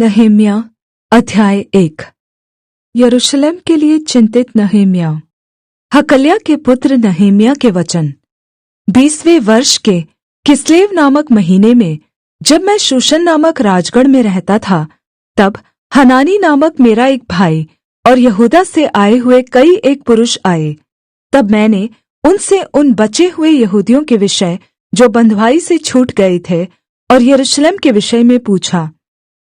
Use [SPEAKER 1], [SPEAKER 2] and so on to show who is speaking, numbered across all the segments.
[SPEAKER 1] नहम्याह अध्याय 1। यरूशलेम के लिए चिंतित नहम्याह। हकल्याह के पुत्र नहम्याह के वचन। 20वें वर्ष के किस्लेव नामक महीने में, जब मैं शूशन नामक राजगढ़ में रहता था, तब हनानी नामक मेरा एक भाई और यहूदा से आए हुए कई एक पुरुष आए। तब मैंने उनसे उन बचे हुए यहूदियों के विषय जो बँधुआई से छूट गए थे और यरूशलेम के विषय में पूछा।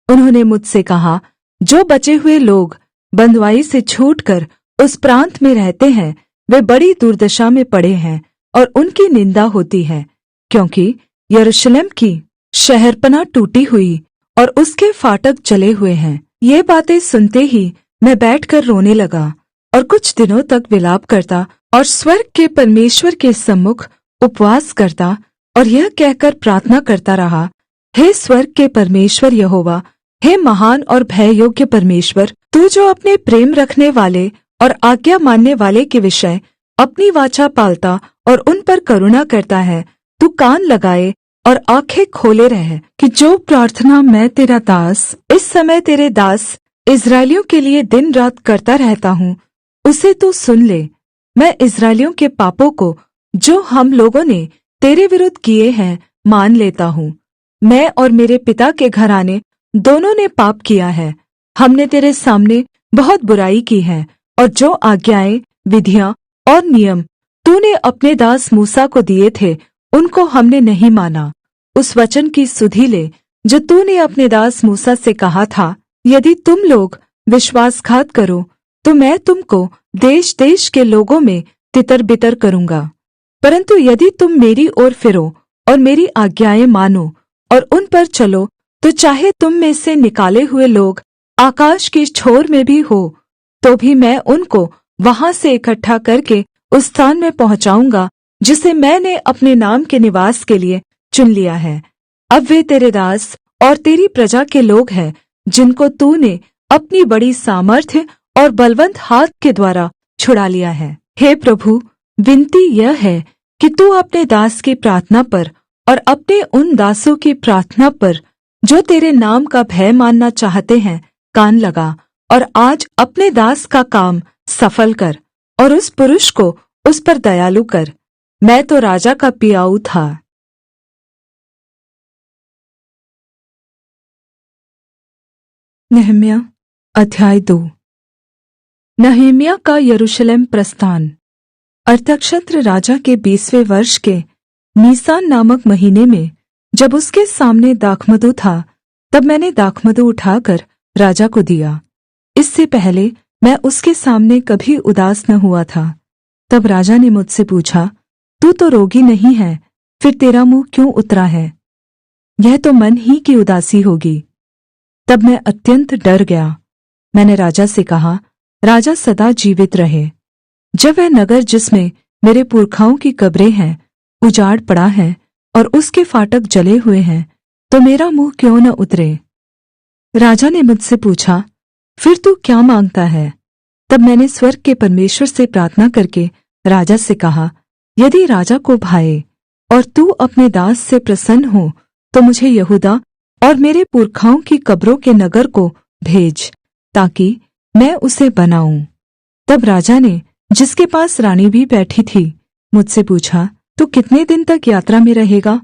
[SPEAKER 1] उन्होंने मुझसे कहा, जो बचे हुए लोग बँधुआई से छूटकर उस प्रान्त में रहते हैं, वे बड़ी दुर्दशा में पड़े हैं और उनकी निन्दा होती है, क्योंकि यरूशलेम की शहरपनाह टूटी हुई और उसके फाटक जले हुए हैं। ये बातें सुनते ही मैं बैठकर रोने लगा और कुछ दिनों तक विलाप करता और स्वर्ग के परमेश्वर के सम्मुख उपवास करता और यह कहकर प्रार्थना करता रहा, हे स्वर्ग के परमेश्वर यहोवा, हे महान और भययोग्य परमेश्वर, तू जो अपने प्रेम रखने वाले और आज्ञा मानने वाले के विषय अपनी वाचा पालता और उन पर करुणा करता है, तू कान लगाए और आँखें खोले रह कि जो प्रार्थना मैं तेरा दास इस समय तेरे दास इस्राएलियों के लिए दिन रात करता रहता हूँ, उसे तू सुन ले। मैं इस्राएलियों के पापों को जो हम लोगों ने तेरे विरुद्ध किए हैं मान लेता हूँ। मैं और मेरे पिता के घराने दोनों ने पाप किया है। हमने तेरे सामने बहुत बुराई की है और जो आज्ञाएँ, विधियाँ और नियम तूने अपने दास मूसा को दिए थे, उनको हमने नहीं माना। उस वचन की सुधि ले जो तूने अपने दास मूसा से कहा था, यदि तुम लोग विश्वासघात करो तो मैं तुमको देश देश के लोगों में तितर-बितर करूँगा। परन्तु यदि तुम मेरी ओर फिरो और मेरी आज्ञाएँ मानो और उन पर चलो, तो चाहे तुम में से निकाले हुए लोग आकाश की छोर में भी हो, तो भी मैं उनको वहां से इकट्ठा करके उस स्थान में पहुँचाऊँगा जिसे मैंने अपने नाम के निवास के लिए चुन लिया है। अब वे तेरे दास और तेरी प्रजा के लोग हैं, जिनको तूने अपनी बड़ी सामर्थ्य और बलवन्त हाथ के द्वारा छुड़ा लिया है। हे प्रभु, विनती यह है कि तू अपने दास की प्रार्थना पर और अपने उन दासों की प्रार्थना पर जो तेरे नाम का भय मानना चाहते हैं कान लगा, और आज अपने दास का काम सफल कर और उस पुरुष को उस पर दयालु कर। मैं तो राजा का पियाऊ था। नहम्याह अध्याय 2। नहम्याह का यरूशलेम प्रस्थान। अरतक्षत्र राजा के 20वें वर्ष के नीसान नामक महीने में, जब उसके सामने दाखमधु था, तब मैंने दाखमधु उठाकर राजा को दिया। इससे पहले मैं उसके सामने कभी उदास न हुआ था। तब राजा ने मुझसे पूछा, तू तो रोगी नहीं है, फिर तेरा मुँह क्यों उतरा है? यह तो मन ही की उदासी होगी। तब मैं अत्यंत डर गया। मैंने राजा से कहा, राजा सदा जीवित रहे। जब वह नगर जिसमें मेरे पुरखाओं की कब्रें हैं उजाड़ पड़ा है और उसके फाटक जले हुए हैं, तो मेरा मुँह क्यों न उतरे? राजा ने मुझसे पूछा, फिर तू क्या मांगता है? तब मैंने स्वर्ग के परमेश्वर से प्रार्थना करके राजा से कहा, यदि राजा को भाए और तू अपने दास से प्रसन्न हो, तो मुझे यहूदा और मेरे पुरखाओं की कब्रों के नगर को भेज, ताकि मैं उसे बनाऊं। तब राजा ने, जिसके पास रानी भी बैठी थी, मुझसे पूछा, तू कितने दिन तक यात्रा में रहेगा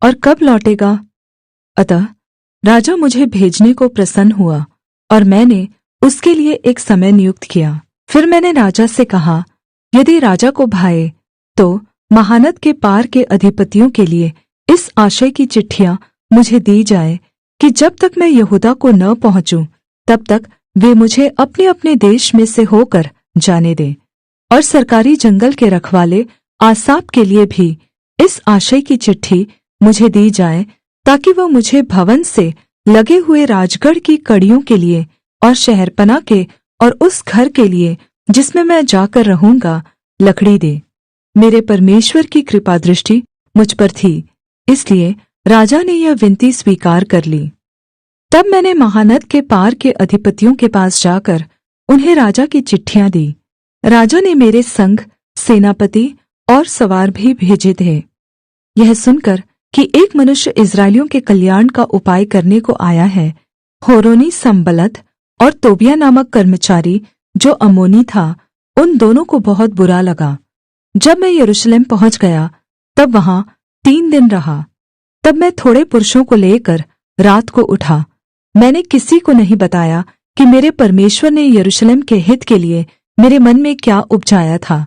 [SPEAKER 1] और कब लौटेगा? अतः राजा मुझे भेजने को प्रसन्न हुआ और मैंने उसके लिए एक समय नियुक्त किया। फिर मैंने राजा से कहा, यदि राजा को भाए तो महानद के पार के अधिपतियों के लिए इस आशय की चिट्ठियाँ मुझे दी जाए कि जब तक मैं यहूदा को न पहुँचूं, तब तक वे मुझे अपने अपने देश में से होकर जाने दें। और सरकारी जंगल के रखवाले आसाप के लिए भी इस आशय की चिट्ठी मुझे दी जाए, ताकि वह मुझे भवन से लगे हुए राजगढ़ की कड़ियों के लिए और शहरपनाह के और उस घर के लिए जिसमें मैं जाकर रहूँगा लकड़ी दे। मेरे परमेश्वर की कृपा दृष्टि मुझ पर थी, इसलिए राजा ने यह विनती स्वीकार कर ली। तब मैंने महानद के पार के अधिपतियों के पास जाकर उन्हें राजा की चिट्ठियाँ दी। राजा ने मेरे संग सेनापति और सवार भी भेजे थे। यह सुनकर कि एक मनुष्य इस्राएलियों के कल्याण का उपाय करने को आया है, होरोनी संबलत और तोबिया नामक कर्मचारी जो अम्मोनी था, उन दोनों को बहुत बुरा लगा। जब मैं यरूशलेम पहुँच गया तब वहाँ 3 दिन रहा। तब मैं थोड़े पुरुषों को लेकर रात को उठा। मैंने किसी को नहीं बताया कि मेरे परमेश्वर ने यरूशलेम के हित के लिए मेरे मन में क्या उपजाया था।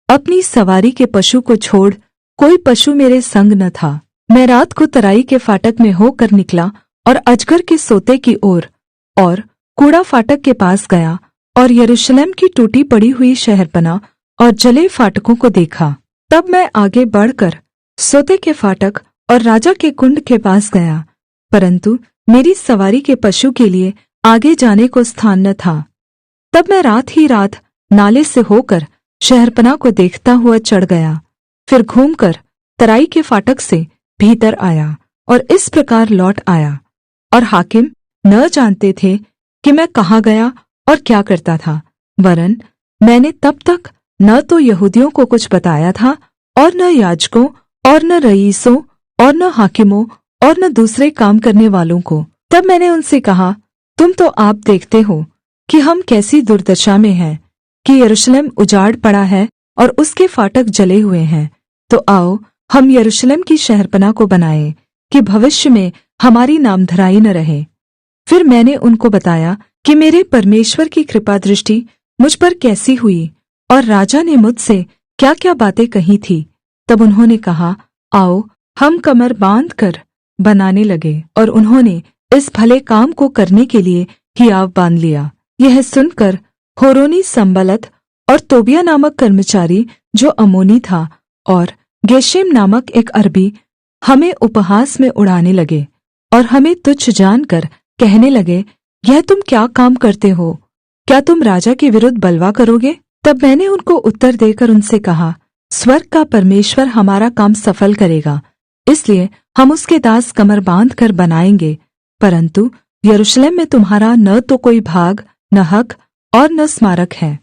[SPEAKER 1] अपनी सवारी के पशु को छोड़ कोई पशु मेरे संग न था। मैं रात को तराई के फाटक में होकर निकला और अजगर के सोते की ओर और कूड़ा फाटक के पास गया और यरूशलेम की टूटी पड़ी हुई शहरपनाह और जले फाटकों को देखा। तब मैं आगे बढ़कर सोते के फाटक और राजा के कुंड के पास गया, परन्तु मेरी सवारी के पशु के लिए आगे जाने को स्थान न था। तब मैं रात ही रात नाले से होकर शहरपनाह को देखता हुआ चढ़ गया, फिर घूमकर तराई के फाटक से भीतर आया और इस प्रकार लौट आया। और हाकिम न जानते थे कि मैं कहाँ गया और क्या करता था, वरन मैंने तब तक न तो यहूदियों को कुछ बताया था और न याजकों और न रईसों और न हाकिमों और न दूसरे काम करने वालों को। तब मैंने उनसे कहा, तुम तो आप देखते हो कि हम कैसी दुर्दशा में हैं, कि यरूशलेम उजाड़ पड़ा है और उसके फाटक जले हुए हैं। तो आओ हम यरूशलेम की शहरपनाह को बनाएं कि भविष्य में हमारी नामधराई न रहे। फिर मैंने उनको बताया कि मेरे परमेश्वर की कृपा दृष्टि मुझ पर कैसी हुई और राजा ने मुझसे क्या-क्या बातें कही थी। तब उन्होंने कहा, आओ हम कमर बांध कर बनाने लगे, और उन्होंने इस भले काम को करने के लिए हियाव बांध लिया। यह सुनकर होरोनी संबलत और तोबिया नामक कर्मचारी जो अम्मोनी था और गेशेम नामक एक अरबी हमें उपहास में उड़ाने लगे और हमें तुच्छ जानकर कहने लगे, यह तुम क्या काम करते हो? क्या तुम राजा के विरुद्ध बलवा करोगे? तब मैंने उनको उत्तर देकर उनसे कहा, स्वर्ग का परमेश्वर हमारा काम सफल करेगा, इसलिए हम उसके दास कमर बांध कर बनाएंगे, परन्तु यरूशलेम में तुम्हारा न तो कोई भाग, न हक और न स्मारक है।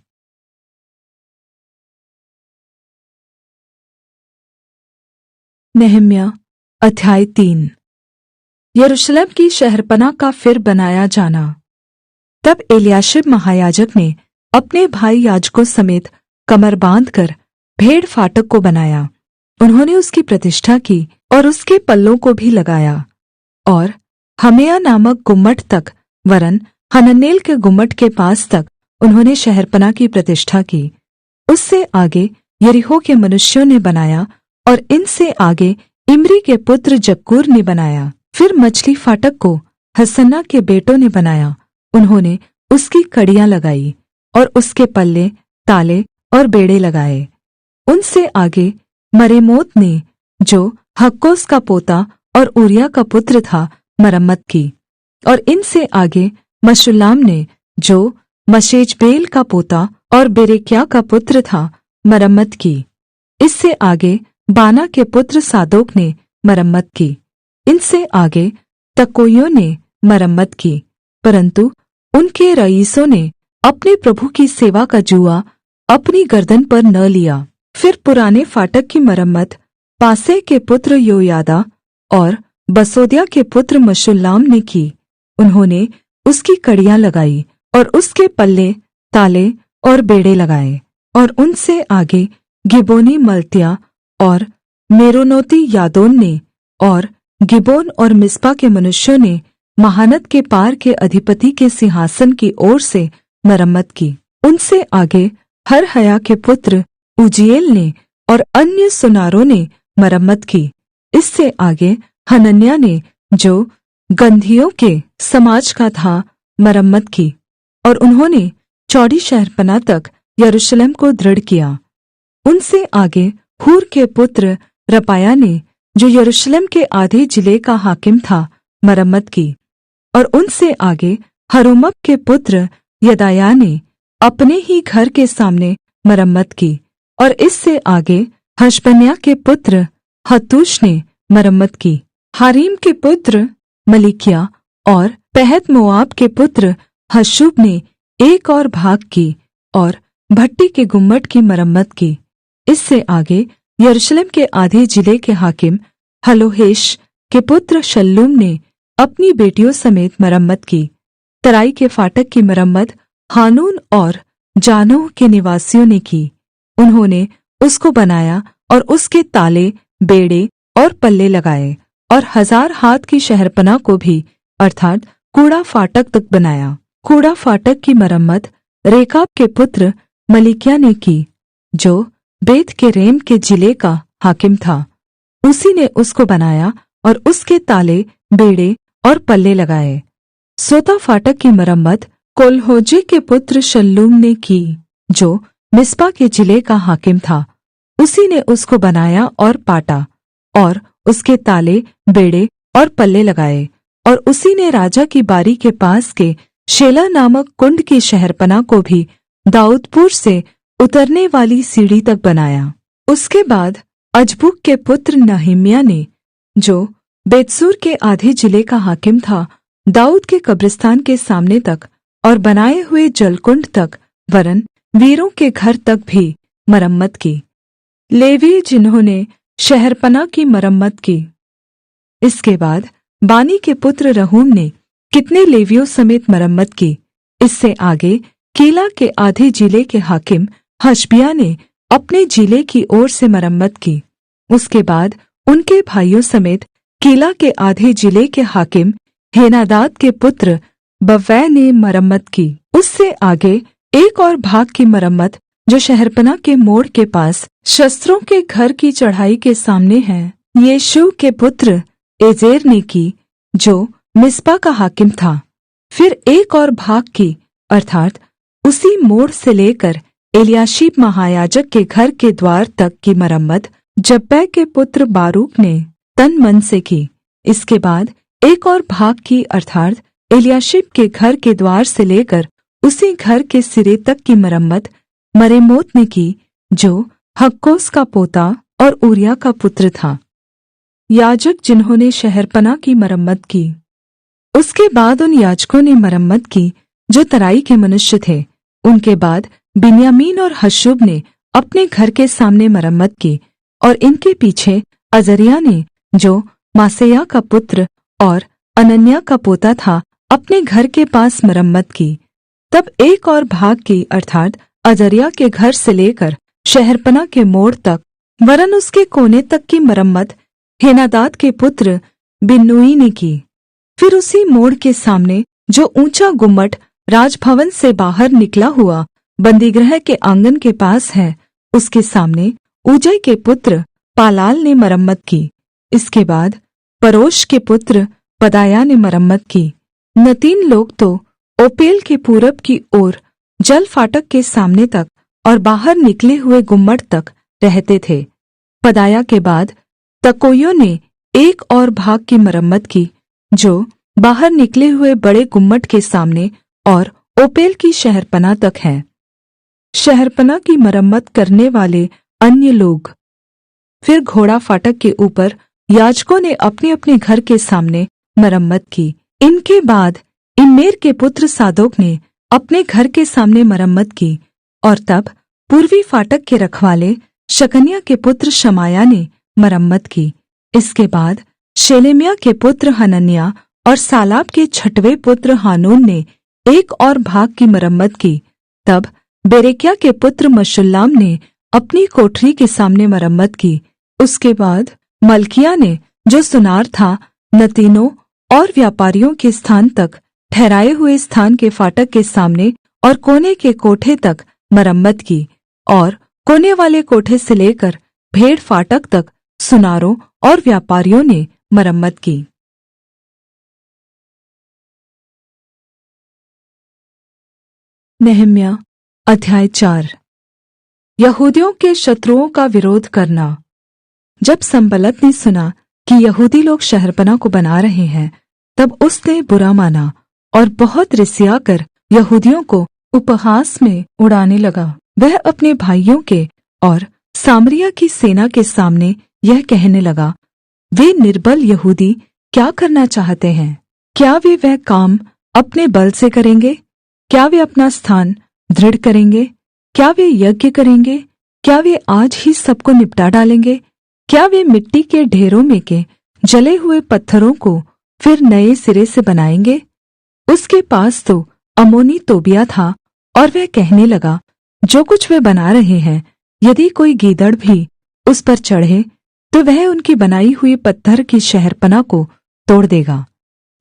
[SPEAKER 1] नहम्याह अध्याय 3। यरूशलेम की शहरपनाह का फिर बनाया जाना। तब एल्याशिब महायाजक ने अपने भाई याजकों समेत कमर बांधकर भेड़ फाटक को बनाया। उन्होंने उसकी प्रतिष्ठा की और उसके पल्लों को भी लगाया और हमेया नामक गुम्मट तक, वरन हननेल के गुम्मट के पास तक उन्होंने शहरपनाह की प्रतिष्ठा की। उससे आगे यरीहो के मनुष्यों ने बनाया और इनसे आगे इम्री के पुत्र जक्कूर ने बनाया। फिर मछली फाटक को हसन्ना के बेटों ने बनाया। उन्होंने उसकी कड़ियाँ लगाई और उसके पल्ले, ताले और बेड़े लगाए। उनसे आगे मरेमोत ने, जो हक्कोस का पोता और ऊरिय्याह का पुत्र था, मरम्मत की। और इनसे आगे मशुल्लाम ने, जो मशेजबेल का पोता और बेरेक्याह का पुत्र था, मरम्मत की। इससे आगे बाना के पुत्र सादोक ने मरम्मत की। इनसे आगे तकोइयों ने मरम्मत की, परन्तु उनके रईसों ने अपने प्रभु की सेवा का जुआ अपनी गर्दन पर न लिया। फिर पुराने फाटक की मरम्मत पासे के पुत्र योयादा और बसोद्या के पुत्र मशुल्लाम ने की। उन्होंने उसकी कड़ियाँ लगाई और उसके पल्ले, ताले और बेड़े लगाए। और उनसे आगे गिबोनी मल्तिया और मेरोनोती यादोन ने और गिबोन और मिस्पा के मनुष्यों ने महानद के पार के अधिपति के सिंहासन की ओर से मरम्मत की। उनसे आगे हरहया के पुत्र उजीएल ने और अन्य सुनारों ने मरम्मत की। इससे आगे हनन्याह ने, जो गंधियों के समाज का था, मरम्मत की। और उन्होंने चौड़ी शहरपनाह तक यरूशलेम को दृढ़ किया। उनसे आगे हूर के पुत्र रपाया ने, जो यरूशलेम के आधे जिले का हाकिम था, मरम्मत की। और उनसे आगे हरुमप के पुत्र यदायाह ने अपने ही घर के सामने मरम्मत की। और इससे आगे हशबन्याह के पुत्र हतूश ने मरम्मत की। हारीम के पुत्र मलिकिया और पहत मोआब के पुत्र हशूब ने एक और भाग की और भट्टी के गुम्मट की मरम्मत की। इससे आगे यरूशलेम के आधे जिले के हाकिम हलोहेश के पुत्र शल्लूम ने अपनी बेटियों समेत मरम्मत की। तराई के फाटक की मरम्मत हानून और जानोह के निवासियों ने की। उन्होंने उसको बनाया और उसके ताले, बेंड़े और पल्ले लगाए, और 1000 हाथ की शहरपनाह को भी अर्थात् कूड़ा फाटक तक बनाया। कूड़ा फाटक की मरम्मत रेकाब के पुत्र मलिकिय्याह ने की, जो बेत के रेम के जिले का हाकिम था। उसी ने उसको बनाया और उसके ताले, बेंड़े और पल्ले लगाए। सोता फाटक की मरम्मत कोल्होजे के पुत्र शल्लूम ने की, जो मिस्पा के जिले का हाकिम था। उसी ने उसको बनाया और पाटा, और उसके ताले, बेंड़े और पल्ले लगाए। और उसी ने राजा की बारी के पास के शेला नामक कुंड की शहरपनाह को भी दाऊदपुर से उतरने वाली सीढ़ी तक बनाया। उसके बाद अजबूक के पुत्र नहम्याह ने, जो बेतसूर के आधे जिले का हाकिम था, दाऊद के कब्रिस्तान के सामने तक और बनाए हुए जलकुंड तक वरन् वीरों के घर तक भी मरम्मत की। लेवी जिन्होंने शहरपनाह की मरम्मत की। इसके बाद बानी के पुत्र रहूम ने कितने लेवियों समेत मरम्मत की। इससे आगे कीला के आधे जिले के हाकिम हशबिय्याह ने अपने जिले की ओर से मरम्मत की। उसके बाद उनके भाइयों समेत कीला के आधे जिले के हाकिम हेनादाद के पुत्र बव्वै ने मरम्मत की। उससे आगे एक और भाग की मरम्मत, जो शहरपनाह के मोड़ के पास शस्त्रों के घर की चढ़ाई के सामने है, यीशू के पुत्र एजेर ने की, जो मिस्पा का हाकिम था। फिर एक और भाग की अर्थात् उसी मोड़ से लेकर एलियाशीब महायाजक के घर के द्वार तक की मरम्मत जब्बै के पुत्र बारूक ने तन मन से की। इसके बाद एक और भाग की अर्थात् एलियाशीब के घर के द्वार से लेकर उसी घर के सिरे तक की मरम्मत मरेमोत ने की, जो हक्कोस का पोता और ऊरिय्याह का पुत्र था। याजक जिन्होंने शहरपनाह की मरम्मत की। उसके बाद उन याजकों ने मरम्मत की जो तराई के मनुष्य थे। उनके बाद बिन्यामीन और हशूब ने अपने घर के सामने मरम्मत की, और इनके पीछे अजर्याह ने, जो मासेयाह का पुत्र और अनन्याह का पोता था, अपने घर के पास मरम्मत की। तब एक और भाग की अर्थात् अजर्याह के घर से लेकर शहरपनाह के मोड़ तक वरन् उसके कोने तक की मरम्मत हेनादाद के पुत्र बिन्नुई ने की। फिर उसी मोड़ के सामने जो ऊंचा गुम्मट राजभवन से बाहर निकला हुआ बन्दीगृह के आंगन के पास है, उसके सामने ऊजै के पुत्र पालाल ने मरम्मत की। इसके बाद परोश के पुत्र पदायाह ने मरम्मत की। न 3 लोग तो ओपेल के पूरब की ओर जल फाटक के सामने तक और बाहर निकले हुए गुम्मट तक रहते थे। पदायाह के बाद तकोइयों ने एक और भाग की मरम्मत की, जो बाहर निकले हुए बड़े गुम्मट के सामने और ओपेल की शहरपनाह तक है। शहरपनाह की मरम्मत करने वाले अन्य लोग। फिर घोड़ा फाटक के ऊपर याजकों ने अपने-अपने घर के सामने मरम्मत की। इनके बाद इम्मेर के पुत्र सादोक ने अपने घर के सामने मरम्मत की, और तब पूर्वी फाटक के रखवाले शकन्याह के पुत्र शमायाह ने मरम्मत की। इसके बाद शेलेम्याह के पुत्र हनन्याह और सालाब के 6वें पुत्र हानून ने एक और भाग की मरम्मत की। तब बेरेक्याह के पुत्र मशुल्लाम ने अपनी कोठरी के सामने मरम्मत की। उसके बाद मल्किय्याह ने, जो सुनार था, नतीनों और व्यापारियों के स्थान तक ठहराए हुए स्थान के फाटक के सामने और कोने के कोठे तक मरम्मत की, और कोने वाले कोठे से लेकर भेड़ फाटक तक सुनारों और व्यापारियों ने मरम्मत की। नहम्याह अध्याय 4। यहूदियों के शत्रुओं का विरोध करना। जब संबलत ने सुना कि यहूदी लोग शहरपनाह को बना रहे हैं, तब उसने बुरा माना और बहुत रिसियाकर यहूदियों को उपहास में उड़ाने लगा। वह अपने भाइयों के और सामरिया की सेना के सामने यह कहने लगा, वे निर्बल यहूदी क्या करना चाहते हैं? क्या वे वह काम अपने बल से करेंगे? क्या वे अपना स्थान दृढ़ करेंगे? क्या वे यज्ञ करेंगे? क्या वे आज ही सबको निपटा डालेंगे? क्या वे मिट्टी के ढेरों में के जले हुए पत्थरों को फिर नए सिरे से बनाएंगे? उसके पास तो अम्मोनी तोबिया था, और वह कहने लगा, जो कुछ वे बना रहे हैं, यदि कोई गीदड़ भी उस पर चढ़े तो वह उनकी बनाई हुई पत्थर की शहरपनाह को तोड़ देगा।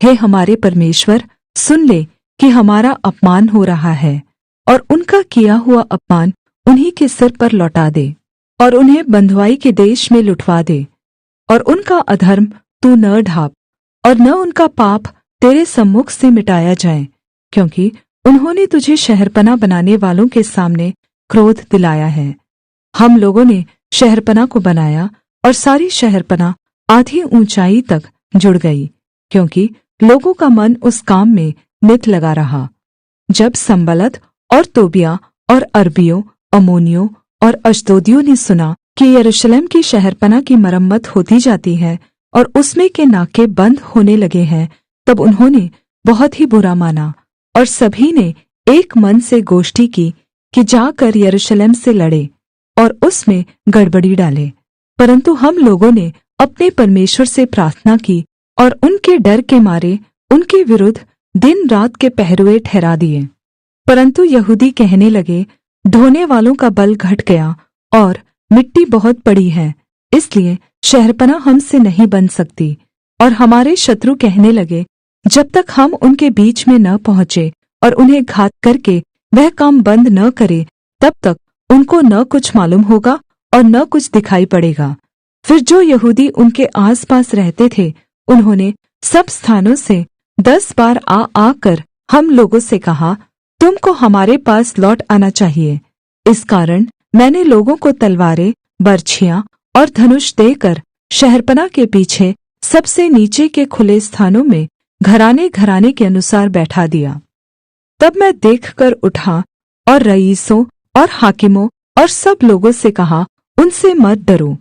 [SPEAKER 1] हे हमारे परमेश्वर, सुन ले कि हमारा अपमान हो रहा है, और उनका किया हुआ अपमान उन्हीं के सिर पर लौटा दे, और उन्हें बँधुआई के देश में लुटवा दे। और उनका अधर्म तू न ढाँप, और न उनका पाप तेरे सम्मुख से मिटाया जाए, क्योंकि उन्होंने तुझे शहरपनाह बनाने वालों के सामने क्रोध दिलाया है। हम लोगों ने शहरपनाह को बनाया, और सारी शहरपनाह आधी ऊंचाई तक जुड़ गई, क्योंकि लोगों का मन उस काम में नित लगा रहा। जब संबलत और तोबिया और अरबियों, अम्मोनियों और अश्दोदियों ने सुना कि यरूशलेम की शहरपनाह की मरम्मत होती जाती है और उसमें के नाके बंद होने लगे हैं, तब उन्होंने बहुत ही बुरा माना, और सभी ने एक मन से गोष्ठी की कि जाकर यरूशलेम से लड़े और उसमें गड़बड़ी डाले। परन्तु हम लोगों ने अपने परमेश्वर से प्रार्थना की, और उनके डर के मारे उनके विरुद्ध दिन रात के पहरुए ठहरा दिए। परन्तु यहूदी कहने लगे, ढोने वालों का बल घट गया, और मिट्टी बहुत पड़ी है, इसलिए शहरपनाह हमसे नहीं बन सकती। और हमारे शत्रु कहने लगे, जब तक हम उनके बीच में न पहुँचे और उन्हें घात करके वह काम बंद न करे, तब तक उनको न कुछ मालूम होगा और न कुछ दिखाई पड़ेगा। फिर जो यहूदी उनके आसपास रहते थे, उन्होंने सब स्थानों से 10 बार आकर हम लोगों से कहा, तुमको हमारे पास लौट आना चाहिए। इस कारण मैंने लोगों को तलवारें, बर्छियाँ और धनुष देकर शहरपनाह के पीछे सबसे नीचे के खुले स्थानों में घराने घराने के अनुसार बैठा दिया। तब मैं देखकर उठा और रईसों और हाकिमों और सब लोगों से कहा, उनसे मत डरो।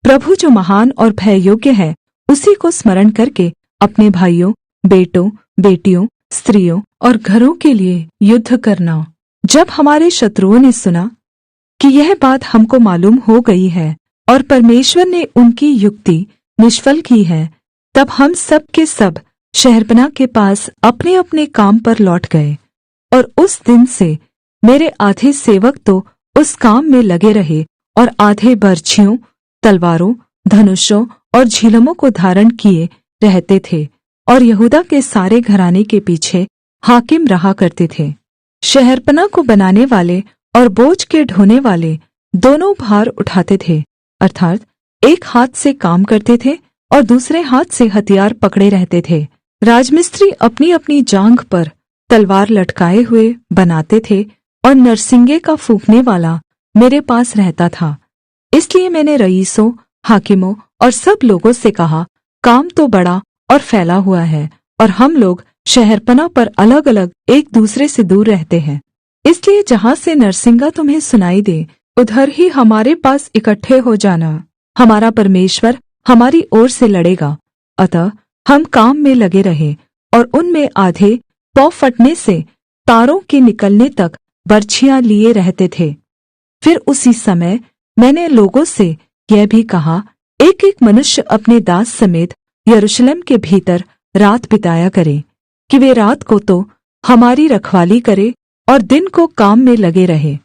[SPEAKER 1] प्रभु जो महान और भययोग्य है, उसी को स्मरण करके अपने भाइयों, बेटों, बेटियों, स्त्रियों और घरों के लिए युद्ध करना। जब हमारे शत्रुओं ने सुना कि यह बात हमको मालूम हो गई है और परमेश्वर ने उनकी युक्ति निष्फल की है, तब हम सब के सब शहरपनाह के पास अपने अपने काम पर लौट गए। और उस दिन से मेरे आधे सेवक तो उस काम में लगे रहे, और आधे बर्छियों, तलवारों, धनुषों और झिलमों को धारण किए रहते थे, और यहूदा के सारे घराने के पीछे हाकिम रहा करते थे। शहरपनाह को बनाने वाले और बोझ के ढोने वाले दोनों भार उठाते थे, अर्थात् एक हाथ से काम करते थे और दूसरे हाथ से हथियार पकड़े रहते थे। राजमिस्त्री अपनी अपनी जांघ पर तलवार लटकाए हुए बनाते थे, और नरसिंगे का फूँकने वाला मेरे पास रहता था। इसलिए मैंने रईसों, हाकिमों और सब लोगों से कहा, काम तो बड़ा और फैला हुआ है, और हम लोग शहरपनाह पर अलग अलग एक दूसरे से दूर रहते हैं। इसलिए जहाँ से नरसिंगा तुम्हें सुनाई दे, उधर ही हमारे पास इकट्ठे हो जाना। हमारा परमेश्वर हमारी ओर से लड़ेगा। अतः हम काम में लगे रहे, और उनमें आधे पौ फटने से तारों के निकलने तक बर्छियाँ लिए रहते थे। फिर उसी समय मैंने लोगों से यह भी कहा, एक एक मनुष्य अपने दास समेत यरूशलेम के भीतर रात बिताया करे, कि वे रात को तो हमारी रखवाली करे और दिन को काम में लगे रहे।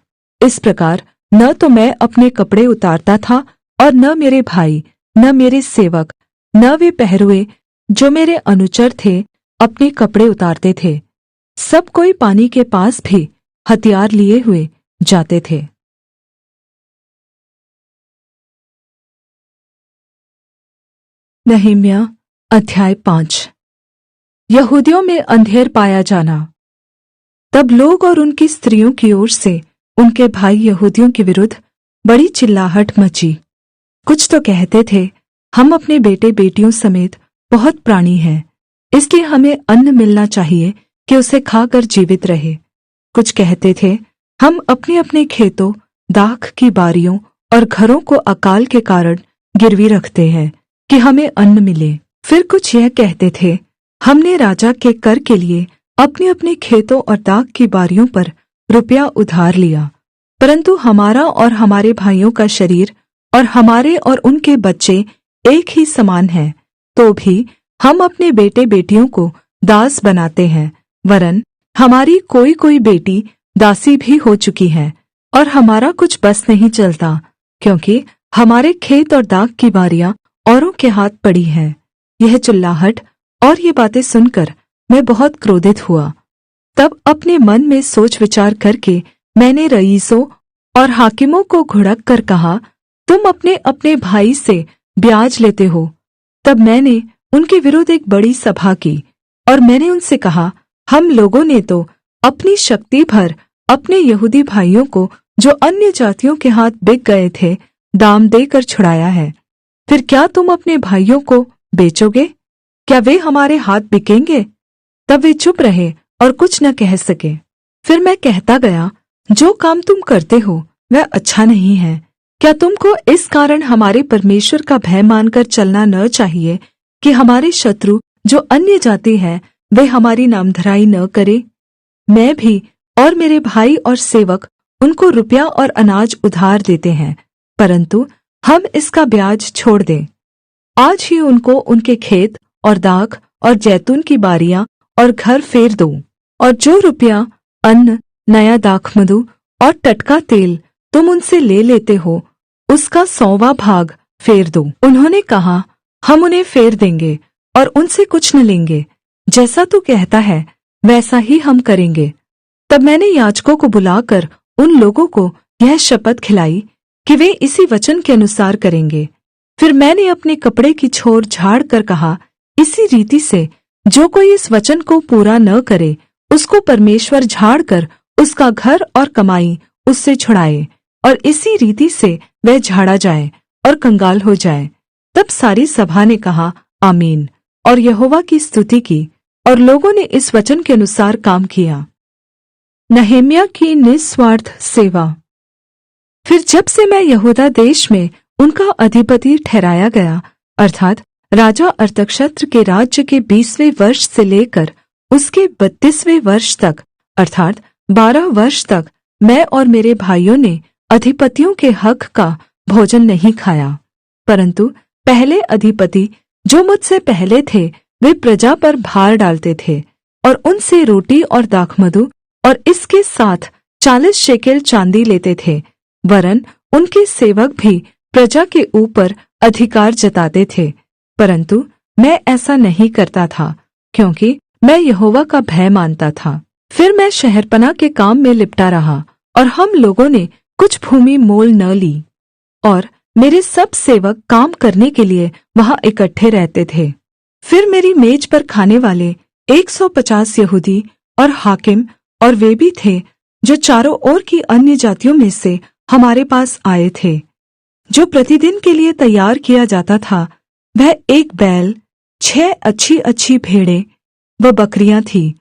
[SPEAKER 1] इस प्रकार न तो मैं अपने कपड़े उतारता था, और न मेरे भाई, न मेरे सेवक, न वे पहरुए जो मेरे अनुचर थे अपने कपड़े उतारते थे। सब कोई पानी के पास भी हथियार लिए हुए जाते थे। नहम्याह अध्याय 5। यहूदियों में अंधेर पाया जाना। तब लोग और उनकी स्त्रियों की ओर से उनके भाई यहूदियों के विरुद्ध बड़ी चिल्लाहट मची। कुछ तो कहते थे, हम अपने बेटे बेटियों समेत बहुत प्राणी हैं, इसलिए हमें अन्न मिलना चाहिए कि उसे खाकर जीवित रहे। कुछ कहते थे, हम अपने अपने खेतों, दाख की बारियों और घरों को अकाल के कारण गिरवी रखते हैं कि हमें अन्न मिले। फिर कुछ यह कहते थे, हमने राजा के कर के लिए अपने अपने खेतों और दाख की बारियों पर रुपया उधार लिया, परंतु हमारा और हमारे भाइयों का शरीर और हमारे और उनके बच्चे एक ही समान हैं, तो भी हम अपने बेटे बेटियों को दास बनाते हैं, वरन हमारी कोई कोई बेटी दासी भी हो चुकी है, और हमारा कुछ बस नहीं चलता, क्योंकि हमारे खेत और दाख की बारियां औरों के हाथ पड़ी हैं। यह चिल्लाहट और ये बातें सुनकर मैं बहुत क्रोधित हुआ। तब अपने मन में सोच विचार करके मैंने रईसों और हाकिमों को घुड़क कर कहा, तुम अपने अपने भाई से ब्याज लेते हो। तब मैंने उनके विरुद्ध एक बड़ी सभा की, और मैंने उनसे कहा, हम लोगों ने तो अपनी शक्ति भर अपने यहूदी भाइयों को, जो अन्य जातियों के हाथ बिक गए थे, दाम देकर छुड़ाया है। फिर क्या तुम अपने भाइयों को बेचोगे? क्या वे हमारे हाथ बिकेंगे? तब वे चुप रहे और कुछ न कह सके। फिर मैं कहता गया, जो काम तुम करते हो वह अच्छा नहीं है। क्या तुमको इस कारण हमारे परमेश्वर का भय मानकर चलना न चाहिए कि हमारे शत्रु जो अन्य जाति है वे हमारी नामधराई न करे? मैं भी और मेरे भाई और सेवक उनको रुपया और अनाज उधार देते हैं, परंतु हम इसका ब्याज छोड़ दें। आज ही उनको उनके खेत और दाख और जैतून की बारियां और घर फेर दो, और जो रुपया, अन्न, नया दाखमधु और टटका तेल तुम उनसे ले लेते हो, उसका 100वां भाग फेर दो। उन्होंने कहा, हम उन्हें फेर देंगे और उनसे कुछ न लेंगे। जैसा तू कहता है वैसा ही हम करेंगे। तब मैंने याजकों को बुलाकर उन लोगों को यह शपथ खिलाई कि वे इसी वचन के अनुसार करेंगे। फिर मैंने अपने कपड़े की छोर झाड़ कर कहा, इसी रीति से जो कोई इस वचन को पूरा न करे, उसको परमेश्वर झाड़ कर उसका घर और कमाई उससे छुड़ाए, और इसी रीति से वह झाड़ा जाए और कंगाल हो जाए। तब सारी सभा ने कहा, आमीन, और यहोवा की स्तुति की, और लोगों ने इस वचन के अनुसार काम किया। नहम्याह की निस्वार्थ सेवा। फिर जब से मैं यहूदा देश में उनका अधिपति ठहराया गया, अर्थात् राजा अरतक्षत्र के राज्य के 20वें वर्ष से लेकर उसके 32वें वर्ष तक, अर्थात् 12 वर्ष तक, मैं और मेरे भाइयों ने अधिपतियों के हक का भोजन नहीं खाया। परन्तु पहले अधिपति जो मुझसे पहले थे, वे प्रजा पर भार डालते थे, और उनसे रोटी और दाखमधु और इसके साथ 40 शेकेल चाँदी लेते थे। वरन उनके सेवक भी प्रजा के ऊपर अधिकार जताते थे, परंतु मैं ऐसा नहीं करता था, क्योंकि मैं यहोवा का भय मानता था। फिर मैं शहरपनाह के काम में लिपटा रहा, और हम लोगों ने कुछ भूमि मोल न ली, और मेरे सब सेवक काम करने के लिए वहां इकट्ठे रहते थे। फिर मेरी मेज पर खाने वाले 150 यहूदी और हाकिम और वे भी थे, जो चारों ओर की अन्य जातियों में से हमारे पास आए थे। जो प्रतिदिन के लिए तैयार किया जाता था वह एक बैल, 6 अच्छी अच्छी भेड़ें व बकरियां थीं,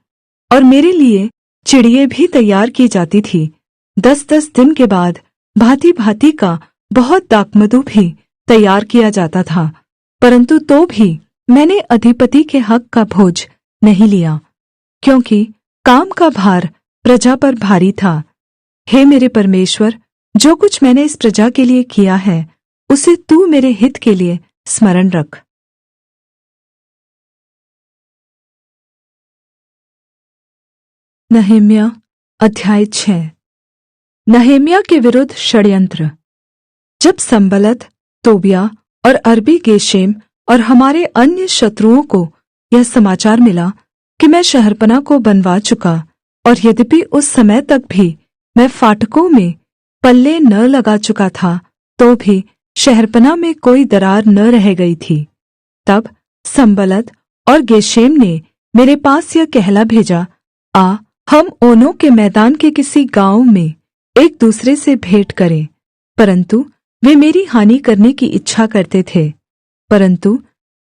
[SPEAKER 1] और मेरे लिए चिड़िये भी तैयार की जाती थी। 10-10 दिन के बाद भांति भांति का बहुत दाखमधु भी तैयार किया जाता था, परंतु तो भी मैंने अधिपति के हक का भोज नहीं लिया, क्योंकि काम का भार प्रजा पर भारी था। हे मेरे परमेश्वर, जो कुछ मैंने इस प्रजा के लिए किया है उसे तू मेरे हित के लिए स्मरण रख। नहम्याह अध्याय 6। नहम्याह के विरुद्ध षड्यंत्र। जब संबलत, तोबिया और अरबी गेशेम और हमारे अन्य शत्रुओं को यह समाचार मिला कि मैं शहरपनाह को बनवा चुका, और यद्यपि उस समय तक भी मैं फाटकों में पल्ले न लगा चुका था, तो भी शहरपनाह में कोई दरार न रह गई थी, तब संबलत और गेशेम ने मेरे पास यह कहला भेजा, आ, हम ओनों के मैदान के किसी गाँव में एक दूसरे से भेंट करें। परंतु वे मेरी हानि करने की इच्छा करते थे। परंतु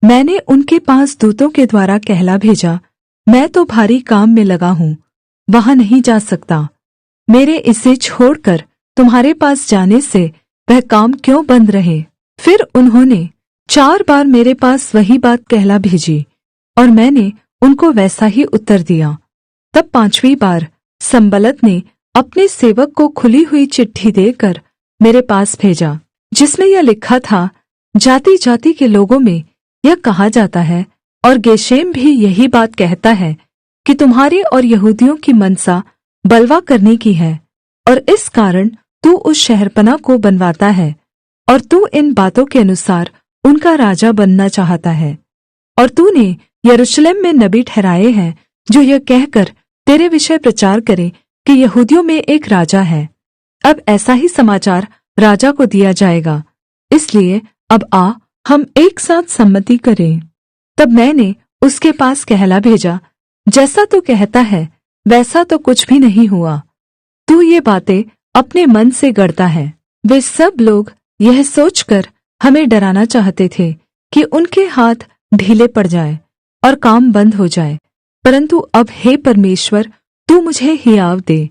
[SPEAKER 1] मैंने उनके पास दूतों के द्वारा कहला भेजा, मैं तो भारी काम में लगा हूँ, वहां नहीं जा सकता। मेरे इसे छोड़कर तुम्हारे पास जाने से वह काम क्यों बंद रहे? फिर उन्होंने 4 बार मेरे पास वही बात कहला भेजी, और मैंने उनको वैसा ही उत्तर दिया। तब 5वीं बार संबलत ने अपने सेवक को खुली हुई चिट्ठी देकर मेरे पास भेजा, जिसमें यह लिखा था, जाति जाति के लोगों में यह कहा जाता है, और गेशेम भी यही बात कहता है कि तुम्हारी और यहूदियों की मनसा बलवा करने की है, और इस कारण तू उस शहरपनाह को बनवाता है, और तू इन बातों के अनुसार उनका राजा बनना चाहता है। और तूने यरूशलेम में नबी ठहराए हैं जो यह कहकर तेरे विषय प्रचार करे कि यहूदियों में एक राजा है। अब ऐसा ही समाचार राजा को दिया जाएगा, इसलिए अब आ, हम एक साथ सम्मति करें। तब मैंने उसके पास कहला भेजा, जैसा तू कहता है वैसा तो कुछ भी नहीं हुआ, तू ये बातें अपने मन से गढ़ता है। वे सब लोग यह सोचकर हमें डराना चाहते थे कि उनके हाथ ढीले पड़ जाए और काम बंद हो जाए, परन्तु अब हे परमेश्वर, तू मुझे हियाव दे।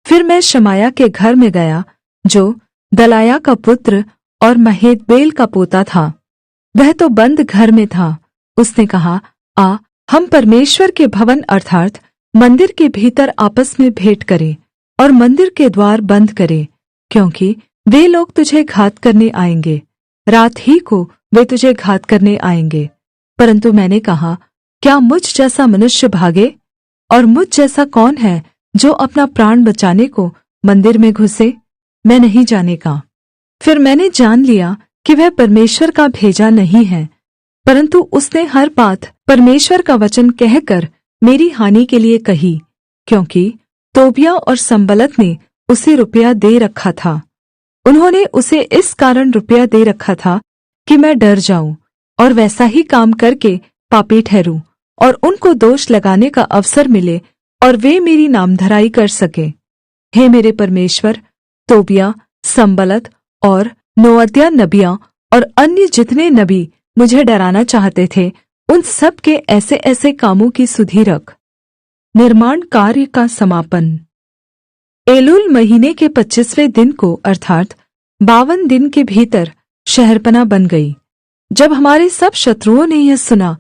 [SPEAKER 1] फिर मैं शमाया के घर में गया, जो दलाया का पुत्र और महेदबेल का पोता था। वह तो बंद घर में था। उसने कहा, आ, हम परमेश्वर के भवन अर्थात् मंदिर के भीतर आपस में भेंट करें और मंदिर के द्वार बंद करें, क्योंकि वे लोग तुझे घात करने आएंगे। रात ही को वे तुझे घात करने आएंगे। परन्तु मैंने कहा, क्या मुझ जैसा मनुष्य भागे? और मुझ जैसा कौन है जो अपना प्राण बचाने को मंदिर में घुसे? मैं नहीं जाने का। फिर मैंने जान लिया कि वह परमेश्वर का भेजा नहीं है, परन्तु उसने हर बात परमेश्वर का वचन कहकर मेरी हानि के लिए कही, क्योंकि तोबिया और संबलत ने उसे रुपया दे रखा था। उन्होंने उसे इस कारण रुपया दे रखा था कि मैं डर जाऊं और वैसा ही काम करके पापी ठहरूं और उनको दोष लगाने का अवसर मिले और वे मेरी नामधराई कर सके। हे मेरे परमेश्वर, तोबिया, संबलत और नोअद्या नबियाँ और अन्य जितने नबी मुझे डराना चाहते थे, उन सब के ऐसे ऐसे कामों की सुधि रख। निर्माण कार्य का समापन। एलूल महीने के 25वें दिन को अर्थात् 52 दिन के भीतर शहरपनाह बन गई। जब हमारे सब शत्रुओं ने यह सुना,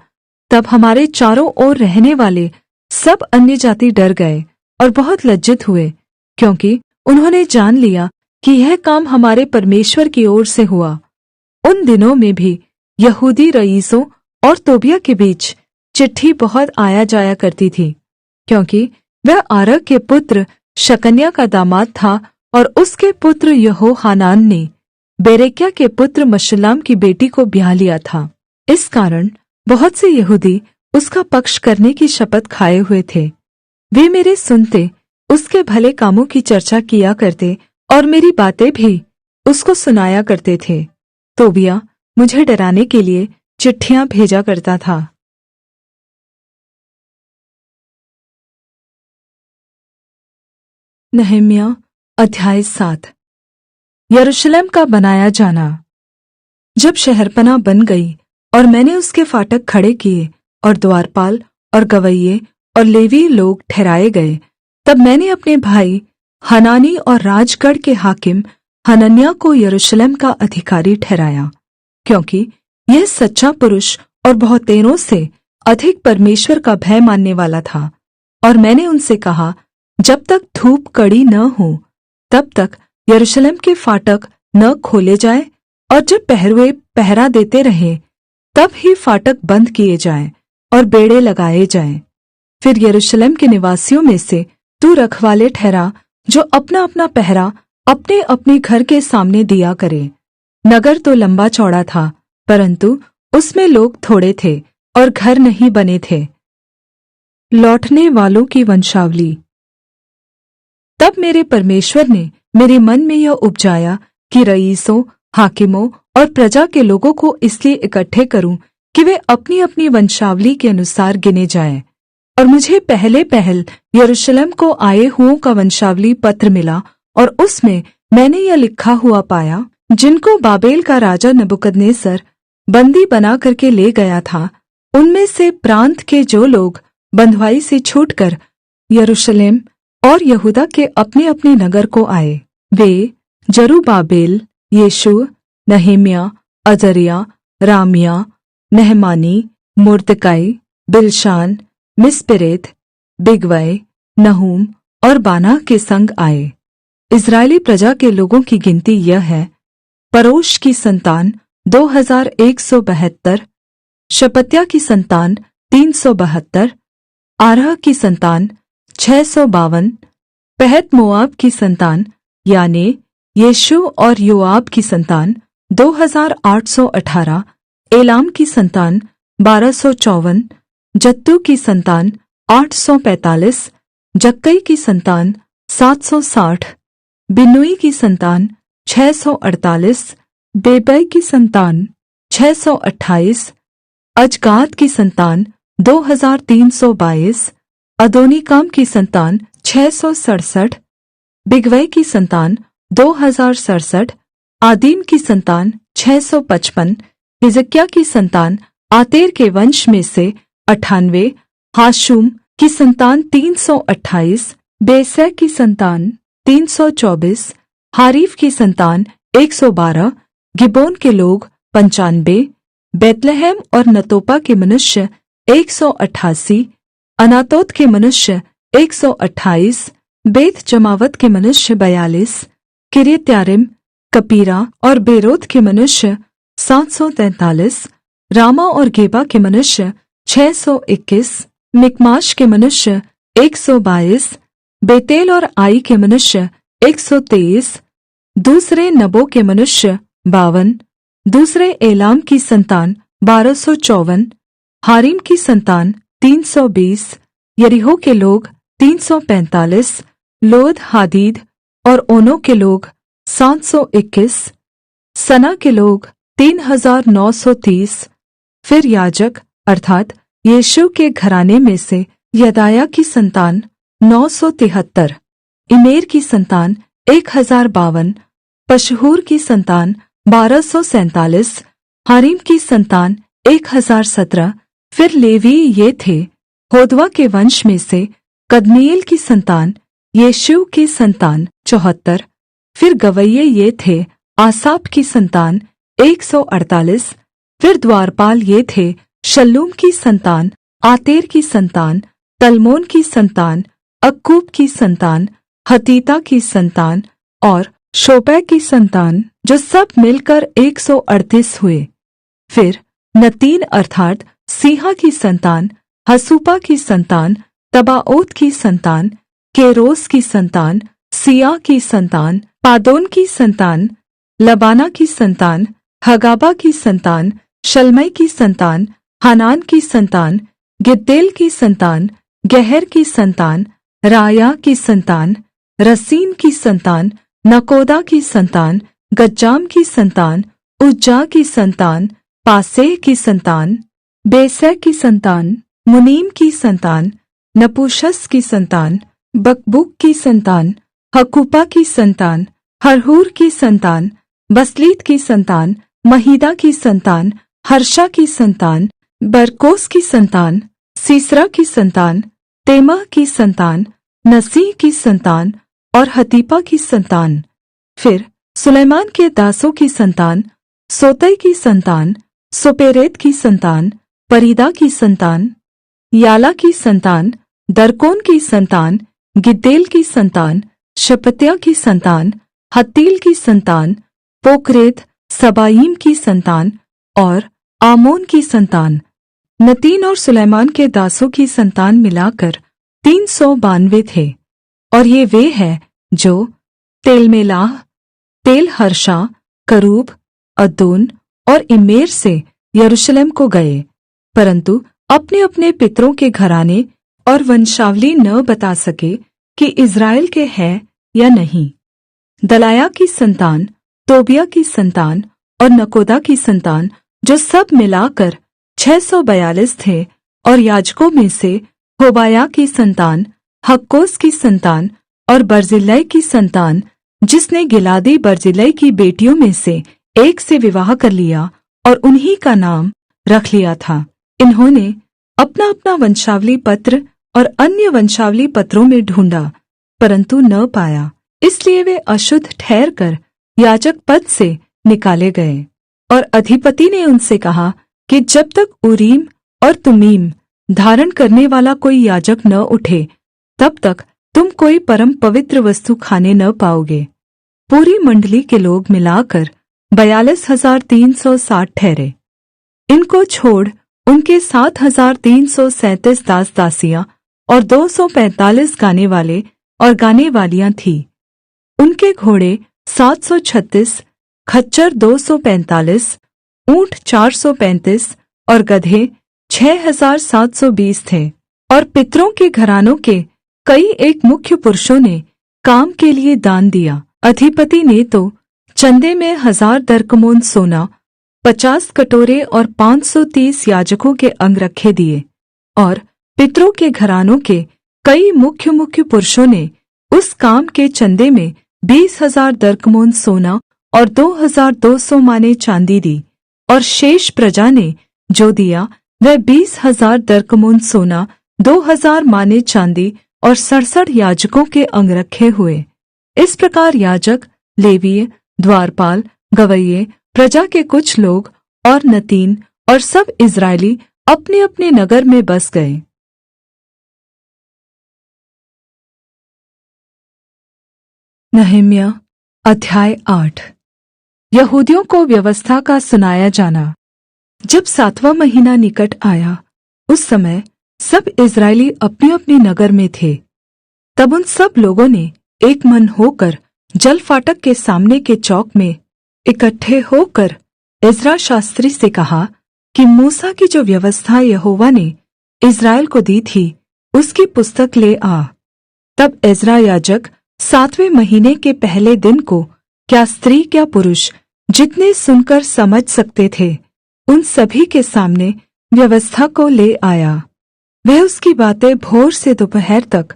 [SPEAKER 1] तब हमारे चारों ओर रहने वाले सब अन्य जाति डर गए और बहुत लज्जित हुए, क्योंकि उन्होंने जान लिया कि यह काम हमारे परमेश्वर की ओर से हुआ। उन दिनों में भी यहूदी रईसों और तोबिया के बीच चिट्ठी बहुत आया जाया करती थी, क्योंकि वह आरह के पुत्र शकन्याह का दामाद था और उसके पुत्र यहोहानान ने बेरेक्याह के पुत्र मशुल्लाम की बेटी को ब्याह लिया था। इस कारण बहुत से यहूदी उसका पक्ष करने की शपथ खाए हुए थे। वे मेरे सुनते उसके भले कामों की चर्चा किया करते और मेरी बातें भी उसको सुनाया करते थे। तोबिया मुझे डराने के लिए चिट्ठियां भेजा करता था। नहम्याह अध्याय 7। यरूशलेम का बनाया जाना। जब शहरपनाह बन गई और मैंने उसके फाटक खड़े किए और द्वारपाल और गवैये और लेवी लोग ठहराए गए, तब मैंने अपने भाई हनानी और राजगढ़ के हाकिम हनन्याह को यरूशलेम का अधिकारी ठहराया, क्योंकि यह सच्चा पुरुष और बहुतेरों से अधिक परमेश्वर का भय मानने वाला था। और मैंने उनसे कहा, जब तक धूप कड़ी न हो तब तक यरूशलेम के फाटक न खोले जाए, और जब पहरुए पहरा देते रहें तब ही फाटक बंद किए जाएं और बेड़े लगाए जाएं। फिर यरूशलेम के निवासियों में से तू रखवाले ठहरा, जो अपना अपना पहरा अपने अपने घर के सामने दिया करे। नगर तो लंबा चौड़ा था, परन्तु उसमें लोग थोड़े थे और घर नहीं बने थे। लौटने वालों की वंशावली। तब मेरे परमेश्वर ने मेरे मन में यह उपजाया कि रईसों, हाकिमों और प्रजा के लोगों को इसलिए इकट्ठे करूं कि वे अपनी अपनी वंशावली के अनुसार गिने जाएं। और मुझे पहले पहल यरूशलेम को आए हुओं का वंशावली पत्र मिला, और उसमें मैंने यह लिखा हुआ पाया, जिनको बाबेल का राजा नबूकदनेस्सर बंदी बना करके ले गया था, उनमें से प्रान्त के जो लोग बँधुआई से छूटकर यरूशलेम और यहूदा के अपने अपने नगर को आए, वे जरुब्बाबेल, यीशु, नहम्याह, अजर्याह, रामिय्याह, नहमानी, मोर्दೆಕೈ, बिलशान, मिस्पेरेत, बिगवै, नहूम और बानाह के संग आए। इस्राएली प्रजा के लोगों की गिनती यह है: परोश की संतान 2172, शपत्याह की संतान 372, आरह की संतान 652, पहत मोआब की संतान यानी यीशु और योआब की संतान 2818, एलाम की संतान 1254, जत्तू की संतान 845, जक्कई की संतान 760, बिन्नुई की संतान 648, बेबै की संतान 628, अजगाद की संतान 2322, अदोनीकाम की संतान 667, बिगवै की संतान 2067, आदीम की संतान 655, हिजकिय्याह की संतान आतेर के वंश में से 98, हाशूम की संतान 328, बेसै की संतान 324, हारीफ की संतान 112, गिबोन के लोग 95, बैतलहम और नतोपा के मनुष्य 188, अनातोत के मनुष्य 128, बेत जमावत के मनुष्य 42, किर्यत्यारिम, कपीरा और बेरोत के मनुष्य 743, रामा और गेबा के मनुष्य 621, मिकमाश के मनुष्य 122, बेतेल और आई के मनुष्य 123, दूसरे नबो के मनुष्य 52, दूसरे एलाम की संतान 1254, हारिम की संतान 320, यरीहो के लोग 345, लोद हादीद और ओनो के लोग 721, सना के लोग 3930। फिर याजक अर्थात यीशु के घराने में से यदाया की संतान 973, इमेर की संतान 1052, पशहूर की संतान 1247, हारिम की संतान 1017। फिर लेवी ये थे, होदवा के वंश में से कदमीएल की संतान, यीशु की संतान 74। फिर गवैये ये थे, आसाप की संतान 148। फिर द्वारपाल ये थे, शल्लूम की संतान, आतेर की संतान, तलमोन की संतान, अक्कूब की संतान, हतीता की संतान और शोबै की संतान, जो सब मिलकर 138 हुए। फिर नतीन अर्थात सीहा की संतान, हसूपा की संतान, तबाओत की संतान, केरोस की संतान, सिया की संतान, पादोन की संतान, लबाना की संतान, हगाबा की संतान, शल्मै की संतान, हानान की संतान, गिद्देल की संतान, गहर की संतान, राया की संतान, रसीन की संतान, नकोदा की संतान, गज्जाम की संतान, उज्जा की संतान, पासेह की संतान, बेसै की संतान, मुनीम की संतान, नपूशस की संतान, बकबूक की संतान, हकूपा की संतान, हरहूर की संतान, बसलीत की संतान, महीदा की संतान, हर्षा की संतान, बरकोस की संतान, सीसरा की संतान, तेमह की संतान, नसीह की संतान और हतीपा की संतान। फिर सुलैमान के दासों की संतान, सोतै की संतान, सोपेरेत की संतान, परीदा की संतान, याला की संतान, दरकोन की संतान, गिद्देल की संतान, शपत्याह की संतान, हत्तील की संतान, पोकरेत सबाईम की संतान और आमोन की संतान। नतीन और सुलैमान के दासों की संतान मिलाकर 392 थे। और ये वे हैं जो तेलमेलाह, तेल हर्षा, करूब, अद्दोन और इमेर से यरूशलेम को गए, परंतु अपने-अपने पितरों के घराने और वंशावली न बता सके कि इज़राइल के हैं या नहीं। दलाया की संतान, तोबिया की संतान और नकोदा की संतान, जो सब मिलाकर 642 थे, और याजकों में से होबाया की संतान, हक्कोस की संतान और बर्जिल्लै की संतान, जिसने गिलादी बर्जिल्लै की बेटियों में से एक से विवाह कर लिया और उन्हीं का नाम रख लिया था। इन्होंने अपना-अपना वंशावली पत्र और अन्य वंशावली पत्रों में ढूंढा, परंतु न पाया, इसलिए वे अशुद्ध ठहरकर याजक पद से निकाले गए। और अधिपति ने उनसे कहा कि जब तक उरीम और तुमीम धारण करने वाला कोई याजक न उठे, तब तक तुम कोई परम पवित्र वस्तु खाने न पाओगे। पूरी मंडली के लोग मिलाकर 42,360 ठहरे। इनको छोड़ उनके 7,337 दास दासियां और 245 गाने वाले और गाने वालियां थीं। उनके घोड़े 736, खच्चर 245, ऊँट 435 और गदहे 6720 थे। और पितरों के घरानों के कई एक मुख्य पुरुषों ने काम के लिए दान दिया। अधिपति ने तो चंदे में 1000 दरकमोन सोना, 50 कटोरे और 530 याजकों के अंगरखे दिए। और पितरों के घरानों के कई मुख्य मुख्य पुरुषों ने उस काम के चंदे में 20,000 दरकमोन सोना और 2,200 माने चांदी दी। और शेष प्रजा ने जो दिया वह 20,000 दरकमोन सोना, 2,000 माने चांदी और 67 याजकों के अंगरखे हुए। इस प्रकार याजक, लेवीय, द्वारपाल, गवैये, प्रजा के कुछ लोग और नतीन और सब इस्राएली अपने अपने नगर में बस गए। नहम्याह अध्याय 8। यहूदियों को व्यवस्था का सुनाया जाना। जब 7वां महीना निकट आया, उस समय सब इस्राएली अपने अपने नगर में थे। तब उन सब लोगों ने एक मन होकर जल फाटक के सामने के चौक में इकट्ठे होकर एज्रा शास्त्री से कहा कि मूसा की जो व्यवस्था यहोवा ने इस्राएल को दी थी, उसकी पुस्तक ले आ। तब एज्रा याजक 7वें महीने के पहले दिन को, क्या स्त्री क्या पुरुष, जितने सुनकर समझ सकते थे, उन सभी के सामने व्यवस्था को ले आया। वह उसकी बातें भोर से दोपहर तक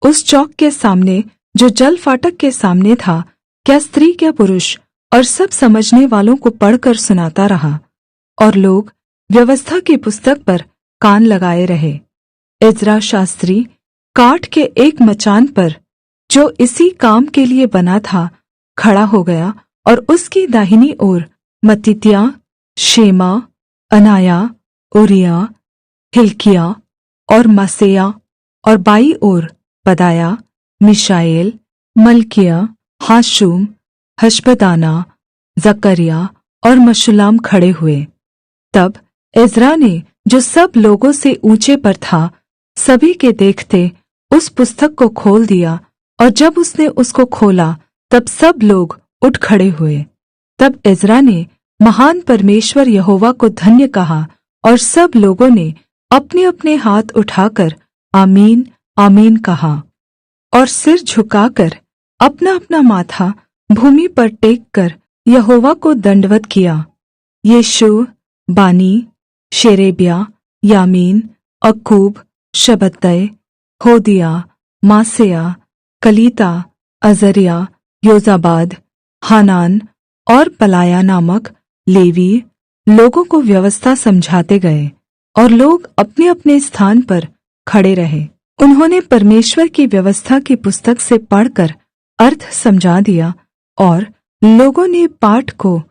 [SPEAKER 1] उस चौक के सामने जो जल फाटक के सामने था, क्या स्त्री क्या पुरुष, और सब समझने वालों को पढ़कर सुनाता रहा। और लोग व्यवस्था की पुस्तक पर कान लगाए रहे। एज्रा शास्त्री काठ के एक मचान पर, जो इसी काम के लिए बना था, खड़ा हो गया और उसकी दाहिनी ओर मत्तित्याह, शेमा, अनाया, उरिया, हिल्किया और मसेया, और बाई ओर पदाया, मिशाएल, मल्किया, हाशूम, हशबदाना, जकरिया और मशुल्लाम खड़े हुए। तब एज्रा ने, जो सब लोगों से ऊंचे पर था, सभी के देखते उस पुस्तक को खोल दिया। और जब उसने उसको खोला, तब सब लोग उठ खड़े हुए। तब एज्रा ने महान परमेश्वर यहोवा को धन्य कहा, और सब लोगों ने अपने अपने हाथ उठाकर आमीन आमीन कहा, और सिर झुकाकर अपना अपना माथा भूमि पर टेक कर यहोवा को दंडवत किया। यीशु, बानी, शेरेबिया, यामीन, अक्कूब, शबत्तै, होदिया, मासेया, कलीता, अजरिया, योजाबाद, हानान और पलाया नामक लेवी लोगों को व्यवस्था समझाते गए। और लोग अपने अपने स्थान पर खड़े रहे। उन्होंने परमेश्वर की व्यवस्था की पुस्तक से पढ़कर अर्थ समझा दिया, और लोगों ने पाठ को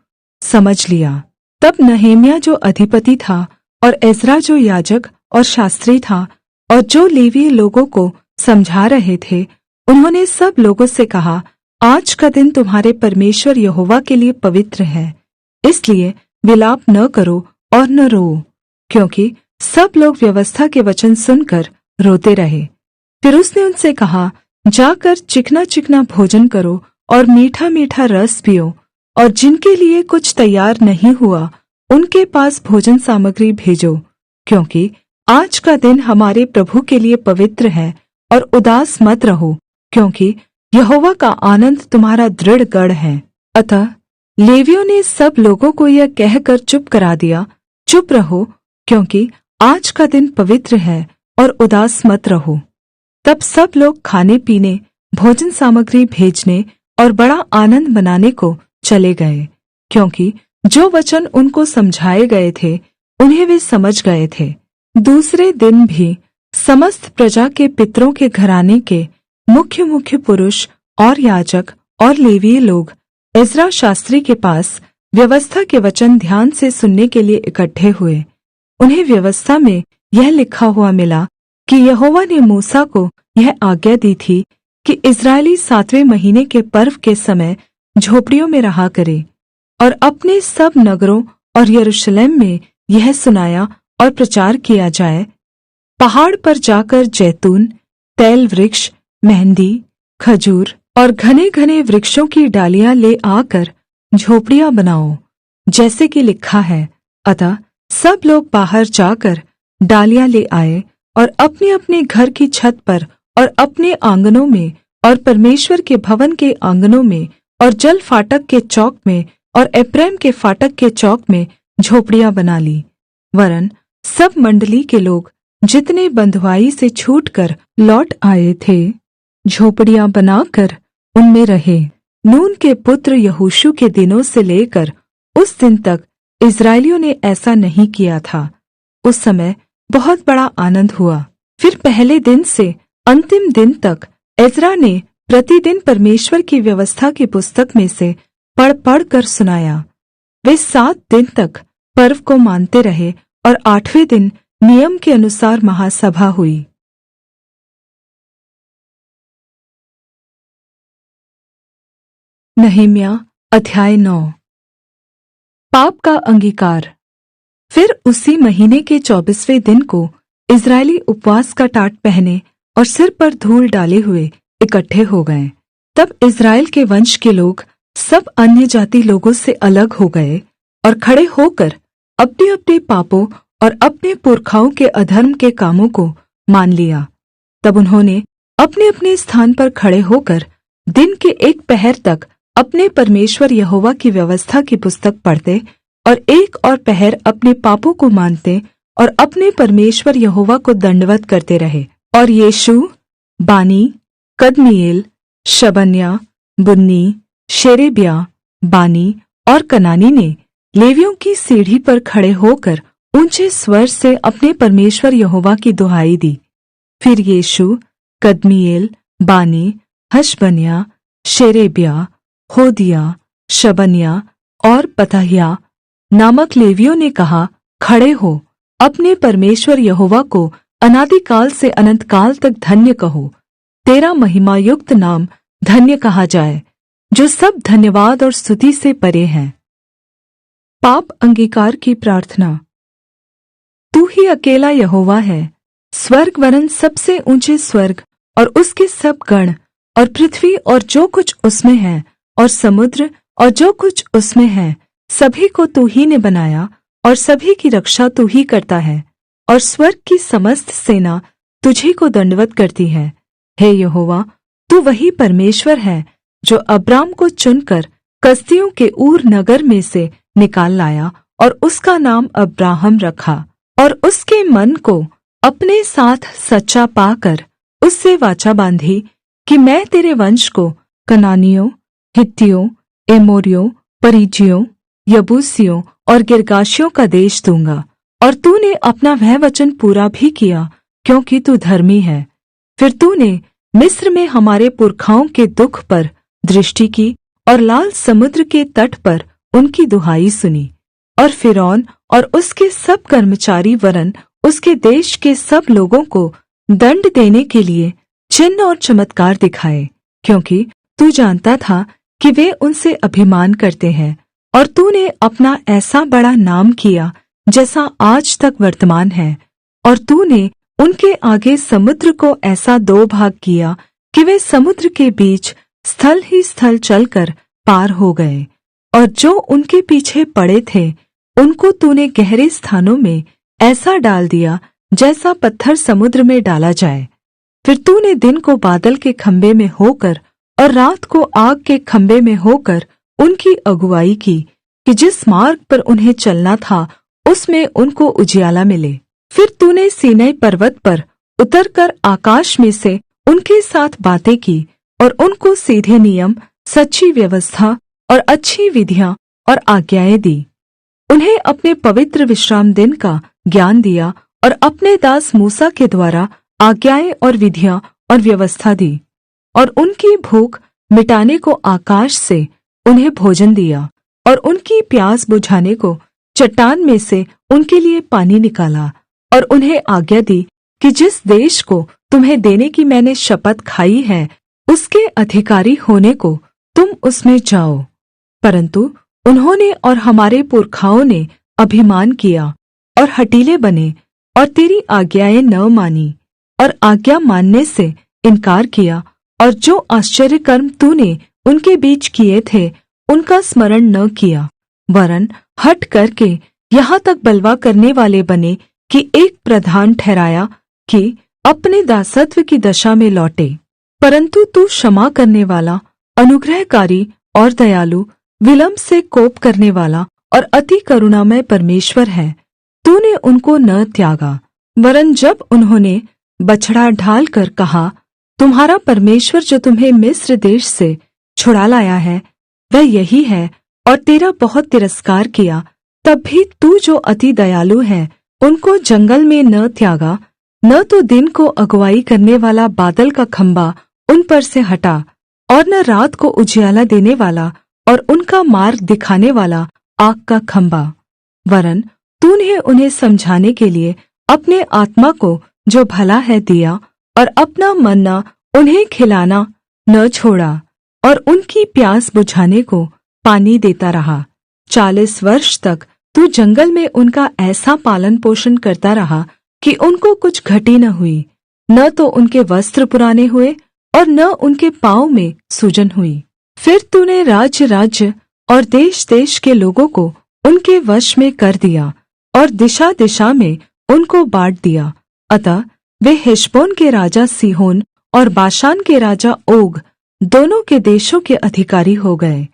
[SPEAKER 1] समझ लिया। तब नहम्याह जो अधिपति था, और एज्रा जो याजक और शास्त्री था, और जो लेवी लोगों को समझा रहे थे, उन्होंने सब लोगों से कहा, आज का दिन तुम्हारे परमेश्वर यहोवा के लिए पवित्र है, इसलिए विलाप न करो और न रोओ। क्योंकि सब लोग व्यवस्था के वचन सुनकर रोते रहे। फिर उसने उनसे कहा, जाकर चिकना चिकना भोजन करो और मीठा मीठा रस पियो, और जिनके लिए कुछ तैयार नहीं हुआ, उनके पास भोजन सामग्री भेजो, क्योंकि आज का दिन हमारे प्रभु के लिए पवित्र है। और उदास मत रहो, क्योंकि यहोवा का आनन्द तुम्हारा दृढ़ गढ़ है। अतः लेवियों ने सब लोगों को यह कहकर चुप करा दिया, चुप रहो, क्योंकि आज का दिन पवित्र है, और उदास मत रहो। तब सब लोग खाने पीने, भोजन सामग्री भेजने और बड़ा आनन्द मनाने को चले गए, क्योंकि जो वचन उनको समझाए गए थे, उन्हें वे समझ गए थे। दूसरे दिन भी समस्त प्रजा के पितरों के घराने के मुख्य मुख्य पुरुष और याजक और लेवीय लोग एज्रा शास्त्री के पास व्यवस्था के वचन ध्यान से सुनने के लिए इकट्ठे हुए। उन्हें व्यवस्था में यह लिखा हुआ मिला कि यहोवा ने मूसा को यह आज्ञा दी थी कि इस्राएली 7वें महीने के पर्व के समय झोपड़ियों में रहा करे, और अपने सब नगरों और यरूशलेम में यह सुनाया और प्रचार किया जाए, पहाड़ पर जाकर जैतून, तैल वृक्ष, मेहंदी, खजूर और घने घने वृक्षों की डालियां ले आकर झोपड़ियां बनाओ, जैसे कि लिखा है। अतः सब लोग बाहर जाकर डालियां ले आए और अपने अपने घर की छत पर और अपने आंगनों में और परमेश्वर के भवन के आंगनों में और जल फाटक के चौक में और एप्रैम के फाटक के चौक में झोपड़ियां बना ली। वरन् सब मंडली के लोग जितने बंधुआई से छूटकर लौट आए थे, झोपड़ियां बनाकर उनमें रहे। नून के पुत्र यहोशू के दिनों से लेकर उस दिन तक इस्राएलियों ने ऐसा नहीं किया था। उस समय बहुत बड़ा आनन्द हुआ। फिर पहले दिन से अंतिम दिन तक एज्रा ने प्रतिदिन परमेश्वर की व्यवस्था की पुस्तक में से पढ़ पढ़ कर सुनाया। वे 7 दिन तक पर्व को मानते रहे और 8वें दिन नियम के अनुसार महासभा हुई। नहम्याह अध्याय 9। पाप का अंगीकार। फिर उसी महीने के 24वें दिन को इस्राएली उपवास का टाट पहने और सिर पर धूल डाले हुए इकट्ठे हो गए। तब इस्राएल के वंश के लोग सब अन्य जाति लोगों से अलग हो गए और खड़े होकर अपने अपने पापों और अपने पुरखाओं के अधर्म के कामों को मान लिया। तब उन्होंने अपने अपने स्थान पर खड़े होकर दिन के 1 पहर तक अपने परमेश्वर यहोवा की व्यवस्था की पुस्तक पढ़ते और 1 और पहर अपने पापों को मानते और अपने परमेश्वर यहोवा को दंडवत करते रहे। और यीशु, बानी, कदमीएल, शबन्याह, बुन्नी, शेरेब्याह, बानी और कनानी ने लेवियों की सीढ़ी पर खड़े होकर ऊंचे स्वर से अपने परमेश्वर यहोवा की दुहाई दी। फिर यीशु, कदमीएल, बानी, हशबन्याह, शेरेब्याह, होदिया, शबन्याह और पतहयाह नामक लेवियों ने कहा, खड़े हो, अपने परमेश्वर यहोवा को अनादिकाल से अनन्तकाल तक धन्य कहो। तेरा महिमायुक्त नाम धन्य कहा जाए, जो सब धन्यवाद और स्तुति से परे है। पाप अंगीकार की प्रार्थना। तू ही अकेला यहोवा है। स्वर्ग वरन् सबसे ऊंचे स्वर्ग और उसके सब गण और पृथ्वी और जो कुछ उसमें है और समुद्र और जो कुछ उसमें है, सभी को तू ही ने बनाया और सभी की रक्षा तू ही करता है। और स्वर्ग की समस्त सेना तुझी को दंडवत करती है। हे यहोवा, तू वही परमेश्वर है जो अब्राम को चुनकर कसदियों के ऊर नगर में से निकाल लाया और उसका नाम अब्राहम रखा और उसके मन को अपने साथ सच्चा पाकर उससे वाचा बांधी कि मैं तेरे वंश को कनानियों, हित्तियों, एमोरियों, परिज्जियों, यबूसियों और गिर्गाशियों का देश दूँगा। और तूने अपना वह वचन पूरा भी किया, क्योंकि तू धर्मी है। फिर तूने मिस्र में हमारे पुरखाओं के दुख पर दृष्टि की और लाल समुद्र के तट पर उनकी दुहाई सुनी। और फ़िरौन और उसके सब कर्मचारी वरन् उसके देश के सब लोगों को दंड देने के लिए चिन्ह और चमत्कार दिखाए, क्योंकि तू जानता था कि वे उनसे अभिमान करते हैं। और तूने अपना ऐसा बड़ा नाम किया जैसा आज तक वर्तमान है। और तूने उनके आगे समुद्र को ऐसा 2 भाग किया कि वे समुद्र के बीच स्थल ही स्थल चलकर पार हो गए। और जो उनके पीछे पड़े थे, उनको तूने गहरे स्थानों में ऐसा डाल दिया जैसा पत्थर समुद्र में डाला जाए। फिर तूने दिन को बादल के खम्भे में होकर और रात को आग के खम्भे में होकर उनकी अगुवाई की कि जिस मार्ग पर उन्हें चलना था उसमें उनको उजियाला मिले। फिर तूने सीनै पर्वत पर उतरकर आकाश में से उनके साथ बातें की और उनको सीधे नियम, सच्ची व्यवस्था और अच्छी विधियाँ और आज्ञाएँ दी। उन्हें अपने पवित्र विश्राम दिन का ज्ञान दिया और अपने दास मूसा के द्वारा आज्ञाएँ और विधियाँ और व्यवस्था दी। और उनकी भूख मिटाने को आकाश से उन्हें भोजन दिया और उनकी प्यास बुझाने को चट्टान में से उनके लिए पानी निकाला। और उन्हें आज्ञा दी कि जिस देश को तुम्हें देने की मैंने शपथ खाई है, उसके अधिकारी होने को तुम उसमें जाओ। परन्तु उन्होंने और हमारे पुरखाओं ने अभिमान किया और हठीले बने और तेरी आज्ञाएँ न मानी, और आज्ञा मानने से इनकार किया, और जो आश्चर्यकर्म तूने उनके बीच किए थे उनका स्मरण न किया, वरन् हठ करके यहाँ तक बलवा करने वाले बने कि एक प्रधान ठहराया कि अपने दासत्व की दशा में लौटे। परन्तु तू क्षमा करने वाला, अनुग्रहकारी और दयालु, विलम्ब से कोप करने वाला और अति करुणामय परमेश्वर है। तूने उनको न त्यागा, वरन् जब उन्होंने बछड़ा ढाल कर कहा, तुम्हारा परमेश्वर जो तुम्हें मिस्र देश से छुड़ा लाया है वह यही है, और तेरा बहुत तिरस्कार किया, तब भी तू जो अति दयालु है उनको जंगल में न त्यागा, न तो दिन को अगुआई करने वाला बादल का खम्भा उन पर से हटा, और न रात को उजियाला देने वाला और उनका मार्ग दिखाने वाला आग का खम्भा, वरन् तूने उन्हें समझाने के लिए अपने आत्मा को जो भला है दिया, और अपना मन्ना उन्हें खिलाना न छोड़ा, और उनकी प्यास बुझाने को पानी देता रहा। 40 वर्ष तक तू जंगल में उनका ऐसा पालन पोषण करता रहा कि उनको कुछ घटी न हुई, न तो उनके वस्त्र पुराने हुए और न उनके पाँव में सूजन हुई। फिर तूने राज्य राज्य और देश देश के लोगों को उनके वश में कर दिया, और दिशा दिशा में उनको बाँट दिया। अतः वे हेशबोन के राजा सीहोन और बाशान के राजा ओग दोनों के देशों के अधिकारी हो गए।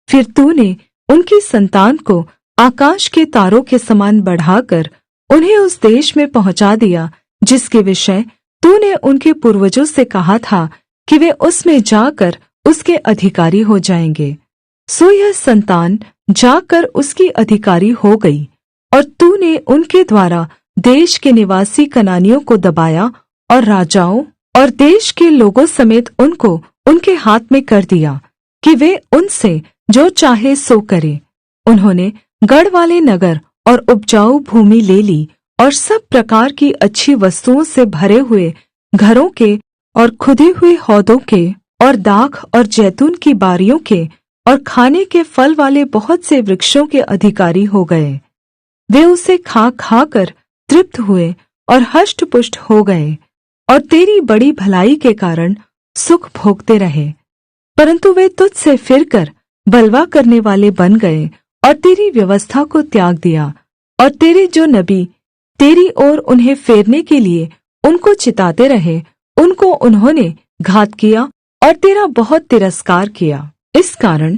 [SPEAKER 1] फिर तूने उनकी संतान को आकाश के तारों के समान बढ़ाकर उन्हें उस देश में पहुँचा दिया जिसके विषय तूने उनके पूर्वजों से कहा था कि वे उसमें जाकर उसके अधिकारी हो जाएंगे। सो यह संतान जाकर उसकी अधिकारी हो गई, और तूने उनके द्वारा देश के निवासी कनानियों को दबाया और राजाओं और देश के लोगों समेत उनको उनके हाथ में कर दिया कि वे उनसे जो चाहे सो करे। उन्होंने गढ़ वाले नगर और उपजाऊ भूमि ले ली, और सब प्रकार की अच्छी वस्तुओं से भरे हुए घरों के और खुदे हुए हौदों के और दाख और जैतून की बारियों के और खाने के फल वाले बहुत से वृक्षों के अधिकारी हो गए। वे उसे खा खाकर तृप्त हुए और हष्टपुष्ट हो गए, और तेरी बड़ी भलाई के कारण सुख भोगते रहे। परन्तु वे तुझसे फिरकर बलवा करने वाले बन गए और तेरी व्यवस्था को त्याग दिया, और तेरे जो नबी तेरी ओर उन्हें फेरने के लिए उनको चिताते रहे, उनको उन्होंने घात किया और तेरा बहुत तिरस्कार किया। इस कारण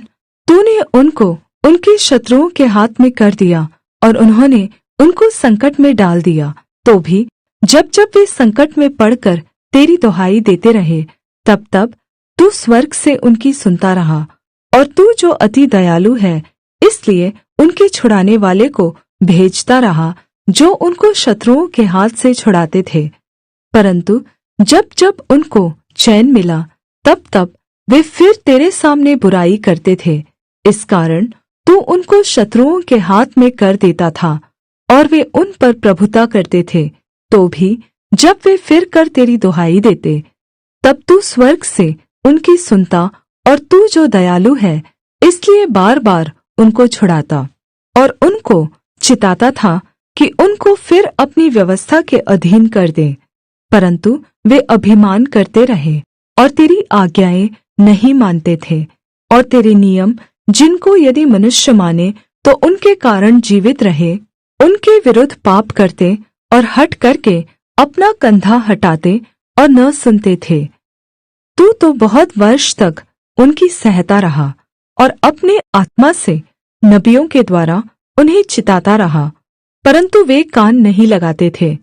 [SPEAKER 1] तूने उनको उनके शत्रुओं के हाथ में कर दिया, और उन्होंने उनको संकट में डाल दिया। तो भी जब जब वे संकट में पड़कर तेरी दुहाई देते रहे, तब तब तू स्वर्ग से उनकी सुनता रहा, और तू जो अति दयालु है इसलिए उनके छुड़ाने वाले को भेजता रहा, जो उनको शत्रुओं के हाथ से छुड़ाते थे। परन्तु जब जब उनको चैन मिला, तब तब वे फिर तेरे सामने बुराई करते थे। इस कारण तू उनको शत्रुओं के हाथ में कर देता था, और वे उन पर प्रभुता करते थे। तो भी जब वे फिर कर तेरी दुहाई देते, तब तू स्वर्ग से उनकी सुनता, और तू जो दयालु है इसलिए बार बार उनको छुड़ाता और उनको चिताता था कि उनको फिर अपनी व्यवस्था के अधीन कर दे। परन्तु वे अभिमान करते रहे और तेरी आज्ञाएँ नहीं मानते थे, और तेरे नियम जिनको यदि मनुष्य माने तो उनके कारण जीवित रहे, उनके विरुद्ध पाप करते और हठ करके अपना कंधा हटाते और न सुनते थे। तू तो बहुत वर्ष तक उनकी सहता रहा, और अपने आत्मा से नबियों के द्वारा उन्हें चिताता रहा, परन्तु वे कान नहीं लगाते थे।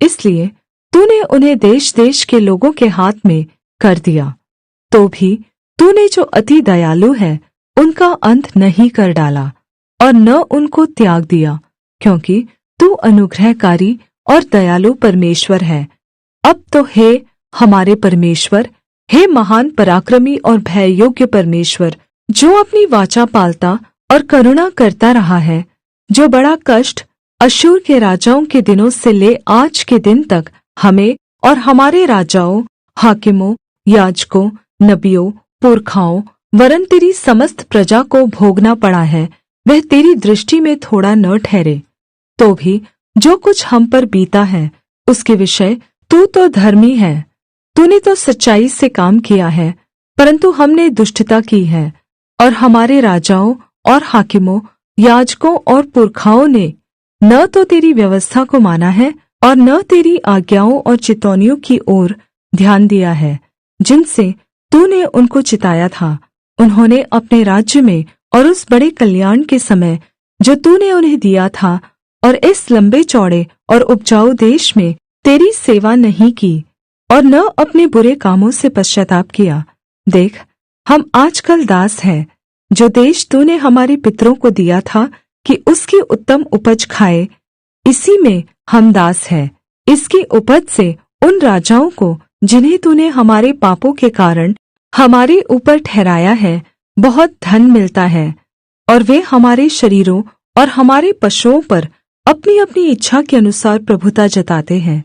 [SPEAKER 1] इसलिए तूने उन्हें देश देश के लोगों के हाथ में कर दिया। तो भी तूने जो अति दयालु है उनका अंत नहीं कर डाला, और न उनको त्याग दिया, क्योंकि तू अनुग्रहकारी और दयालु परमेश्वर है। अब तो हे हमारे परमेश्वर, हे महान पराक्रमी और भययोग्य परमेश्वर, जो अपनी वाचा पालता और करुणा करता रहा है, जो बड़ा कष्ट अश्शूर के राजाओं के दिनों से ले आज के दिन तक हमें और हमारे राजाओं, हाकिमों, याजकों, नबियों, पुरखाओं वरन् तेरी समस्त प्रजा को भोगना पड़ा है, वह तेरी दृष्टि में थोड़ा न ठहरे। तो भी जो कुछ हम पर बीता है उसके विषय तू तो धर्मी है। तूने तो सच्चाई से काम किया है, परंतु हमने दुष्टता की है, और हमारे राजाओं और हाकिमों, याजकों और पुरखाओं ने न तो तेरी व्यवस्था को माना है और न तेरी आज्ञाओं और चितौनियों की ओर ध्यान दिया है, जिनसे तूने उनको चिताया था। उन्होंने अपने राज्य में और उस बड़े कल्याण के समय जो तूने उन्हें दिया था और इस लंबे चौड़े और उपजाऊ देश में तेरी सेवा नहीं की और न अपने बुरे कामों से पश्चाताप किया। देख, हम आजकल दास हैं। जो देश तूने हमारे पितरों को दिया था कि उसकी उत्तम उपज खाए, इसी में हम दास हैं। इसकी उपज से उन राजाओं को जिन्हें तूने हमारे पापों के कारण हमारे ऊपर ठहराया है, बहुत धन मिलता है, और वे हमारे शरीरों और हमारे पशुओं पर अपनी अपनी इच्छा के अनुसार प्रभुता जताते हैं।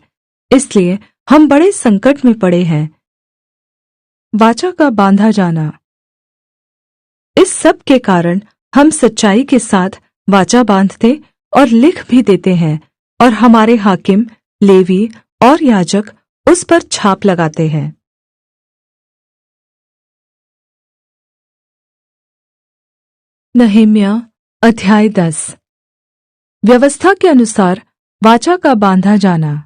[SPEAKER 1] इसलिए हम बड़े संकट में पड़े हैं। वाचा का बांधा जाना। इस सब के कारण हम सच्चाई के साथ वाचा बांधते और लिख भी देते हैं, और हमारे हाकिम, लेवी और याजक उस पर छाप लगाते हैं। नहम्याह अध्याय 10। व्यवस्था के अनुसार वाचा का बांधा जाना।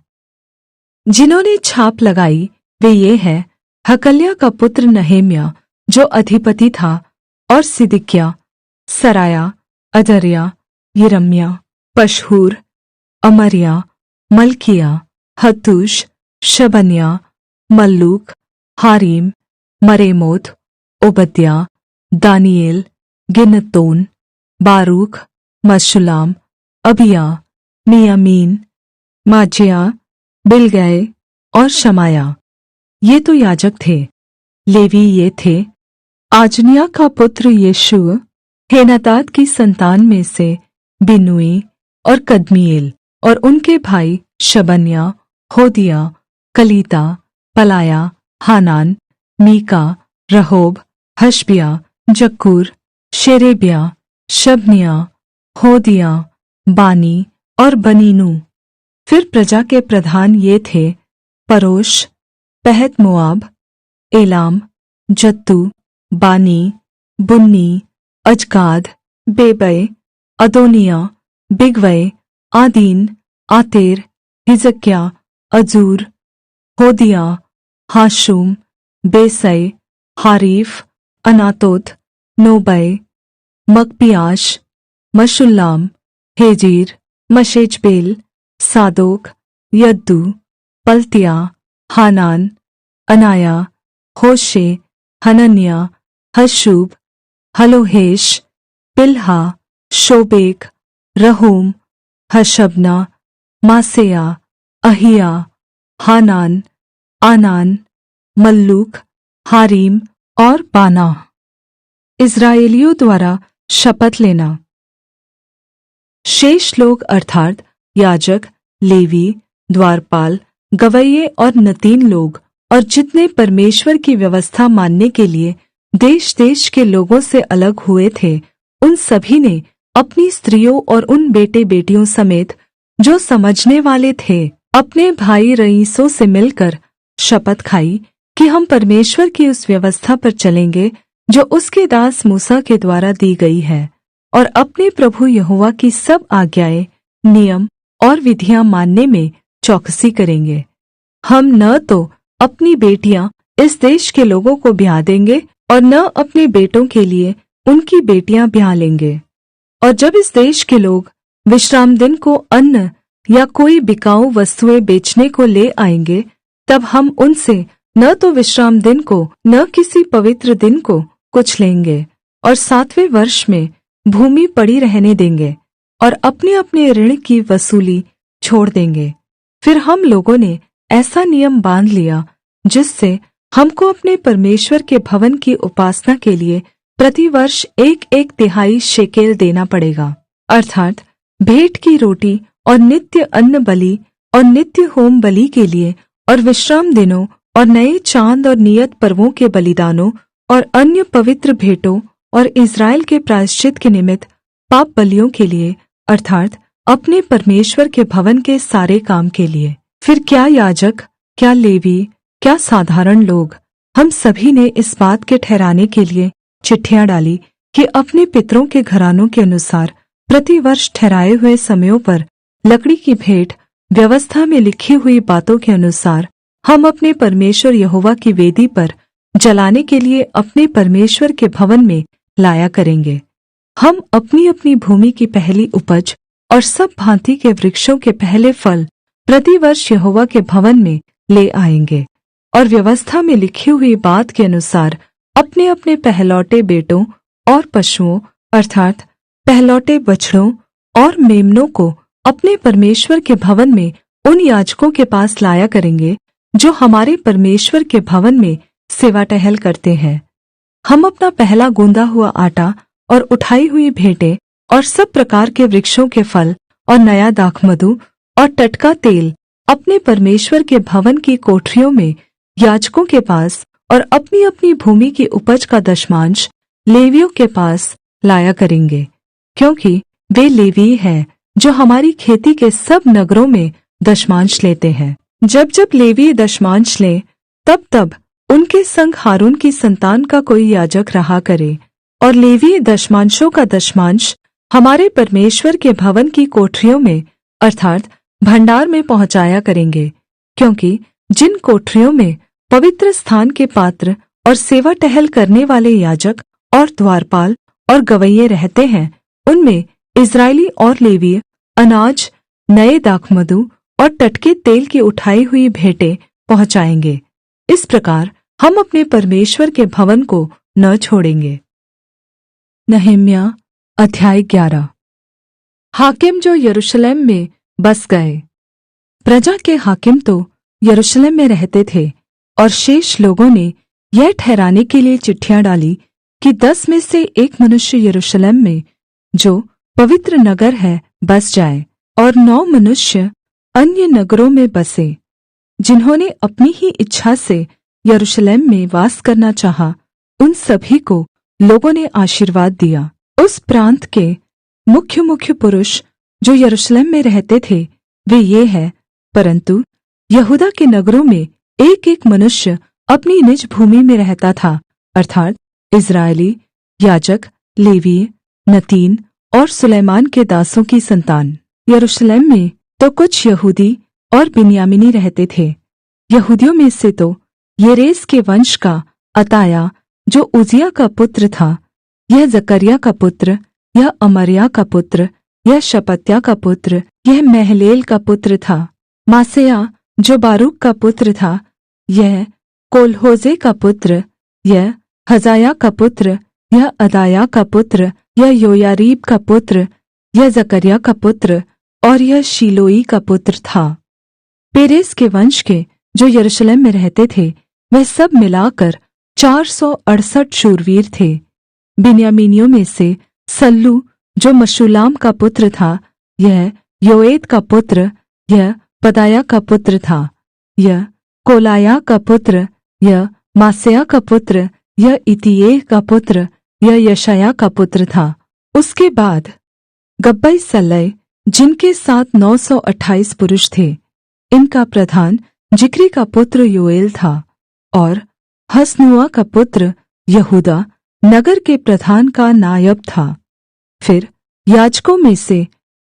[SPEAKER 1] जिन्होंने छाप लगाई वे ये हैं: हकल्याह का पुत्र नहम्याह, जो अधिपति था, और सिदकिय्याह, सरायाह, अदर्याह, यिर्मयाह, पशहूर, अमर्याह, मल्किय्याह, हतूश, शबन्याह, मल्लूक, हारीम, मरेमोत, ओबद्याह, दानियेल, गिन्नतोन, बारूक, मशुल्लाम, अबिय्याह, मियामीन, माजियाह, बिल्गै और शमायाह। ये तो याजक थे। लेवी ये थे: आजनियाह का पुत्र यीशुआ, हेनादाद की संतान में से बिन्नुई और कदमीएल, और उनके भाई शबन्याह, होदिय्याह, कलीता, पलायाह, हानान, मीका, रहोब, हशबिय्याह, जक्कूर, शेरेब्याह, शबनिय्याह, होदिय्याह, बानी और बनीनू। फिर प्रजा के प्रधान ये थे: परोश, पहत-मोआब, एलाम, जत्तू, बानी, बुन्नी, अजगाद, बेबै, अदोनिय्याह, बिगवै, आदीन, आतेर, हिजकिय्याह, अजूर, होदिय्याह, हाशूम, बेसै, हारीफ, अनातोत, नोबै, मग्पियाश, मशुल्लाम, हेजीर, मशेजबेल, सादोक, यद्दू, पलत्याह, हानान, अनायाह, होशे, हनन्याह, हशूब, हलोहेश, पिल्हा, शोबेक, रहूम, हशबना, मासेयाह, अहिय्याह, हानान, आनान, मल्लूक, हारीम और बाना। इस्राएलियों द्वारा शपथ लेना। शेष लोग अर्थात याजक, लेवी, द्वारपाल, गवैये और नतीन लोग, और जितने परमेश्वर की व्यवस्था मानने के लिए देश देश के लोगों से अलग हुए थे, उन सभी ने अपनी स्त्रियों और उन बेटे बेटियों समेत जो समझने वाले थे अपने भाई रईसों से मिलकर शपथ खाई कि हम परमेश्वर की उस व्यवस्था पर चलेंगे जो उसके दास मूसा के द्वारा दी गई है, और अपने प्रभु यहोवा की सब आज्ञाएं, नियम और विधियां मानने में चौकसी करेंगे। हम न तो अपनी बेटियां इस देश के लोगों को ब्याह देंगे और न अपने बेटों के लिए उनकी बेटियां ब्याह लेंगे। और जब इस देश के लोग विश्राम दिन को अन्न या कोई बिकाऊ वस्तुएं बेचने को ले आएंगे, तब हम उनसे न तो विश्राम दिन को न किसी पवित्र दिन को कुछ लेंगे, और 7वें वर्ष में भूमि पड़ी रहने देंगे और अपने अपने ऋण की वसूली छोड़ देंगे। फिर हम लोगों ने ऐसा नियम बांध लिया जिससे हमको अपने परमेश्वर के भवन की उपासना के लिए प्रतिवर्ष 1-1 तिहाई शेकेल देना पड़ेगा, अर्थात भेंट की रोटी और नित्य अन्न बलि और नित्य होम बलि के लिए, और विश्राम दिनों और नए चाँद और नियत पर्वों के बलिदानों और अन्य पवित्र भेंटों और इस्राएल के प्रायश्चित के निमित्त पाप बलियों के लिए, अर्थात अपने परमेश्वर के भवन के सारे काम के लिए। फिर क्या याजक, क्या लेवी, क्या साधारण लोग, हम सभी ने इस बात के ठहराने के लिए चिट्ठियां डाली कि अपने पितरों के घरानों के अनुसार प्रतिवर्ष ठहराए हुए समयों पर लकड़ी की भेंट व्यवस्था में लिखी हुई बातों के अनुसार हम अपने परमेश्वर यहोवा की वेदी पर जलाने के लिए अपने परमेश्वर के भवन में लाया करेंगे। हम अपनी अपनी भूमि की पहली उपज और सब भांति के वृक्षों के पहले फल प्रतिवर्ष यहोवा के भवन में ले आएंगे और व्यवस्था में लिखी हुई बात के अनुसार अपने अपने पहलौटे बेटों और पशुओं अर्थात पहलौटे बछड़ों और मेमनों को अपने परमेश्वर के भवन में उन याजकों के पास लाया करेंगे जो हमारे परमेश्वर के भवन में सेवा टहल करते हैं। हम अपना पहला गूंदा हुआ आटा और उठाई हुई भेंटें और सब प्रकार के वृक्षों के फल और नया दाखमधु और टटका तेल अपने परमेश्वर के भवन की कोठरियों में याजकों के पास और अपनी अपनी भूमि की उपज का दशमांश लेवियों के पास लाया करेंगे, क्योंकि वे लेवीय हैं जो हमारी खेती के सब नगरों में दशमांश लेते हैं। जब जब लेवीय दशमांश लें तब तब उनके संग हारून की संतान का कोई याजक रहा करे और लेवीय दशमांशों का दशमांश हमारे परमेश्वर के भवन की कोठरियों में अर्थात भंडार में पहुँचाया करेंगे, क्योंकि जिन कोठरियों में पवित्र स्थान के पात्र और सेवा टहल करने वाले याजक और द्वारपाल और गवैये रहते हैं, उनमें इस्राएली और लेवीय अनाज, नए दाखमधु और टटके तेल की उठाई हुई भेंटें पहुँचाएंगे। इस प्रकार हम अपने परमेश्वर के भवन को न छोड़ेंगे। नहम्याह अध्याय 11। हाकिम जो यरूशलेम में बस गए। प्रजा के हाकिम तो यरूशलेम में रहते थे और शेष लोगों ने यह ठहराने के लिए चिट्ठियां डाली कि 10 में से एक मनुष्य यरूशलेम में जो पवित्र नगर है बस जाए और 9 मनुष्य अन्य नगरों में बसे। जिन्होंने अपनी ही इच्छा से यरूशलेम में वास करना चाहा, उन सभी को लोगों ने आशीर्वाद दिया। उस प्रांत के मुख्य मुख्य पुरुष जो यरूशलेम में रहते थे वे ये हैं, परंतु यहूदा के नगरों में एक एक मनुष्य अपनी निज भूमि में रहता था, अर्थात इस्राएली, याजक, लेवीय, नतीन और सुलैमान के दासों की संतान। यरूशलेम में तो कुछ यहूदी और बिन्यामीनी रहते थे। यहूदियों में से तो येरेस के वंश का अताया जो उजिया का पुत्र था, यह जकर्याह का पुत्र, यह अमर्याह का पुत्र, यह शपत्याह का पुत्र, यह महलेल का पुत्र था। मासेयाह जो बारूक का पुत्र था, यह कोलहोजे का पुत्र, यह हजायाह का पुत्र, यह अदायाह का पुत्र, यह योयारीब का पुत्र, यह जकर्याह का पुत्र और यह शीलोई का पुत्र था। पेरेस के वंश के जो यरूशलेम में रहते थे वह सब मिलाकर 468 शूरवीर थे। बिन्यामीनियों में से सल्लू जो मशुल्लाम का पुत्र था, यह योएद का पुत्र, यह पदायाह का पुत्र था, यह कोलायाह का पुत्र, यह मासेयाह का पुत्र, यह इतीएह का पुत्र, यह यशायाह का पुत्र था। उसके बाद गब्बै सल्लै जिनके साथ 928 पुरुष थे। इनका प्रधान जिक्री का पुत्र योएल था और हसनुआ का पुत्र यहूदा नगर के प्रधान का नायब था। फिर याजकों में से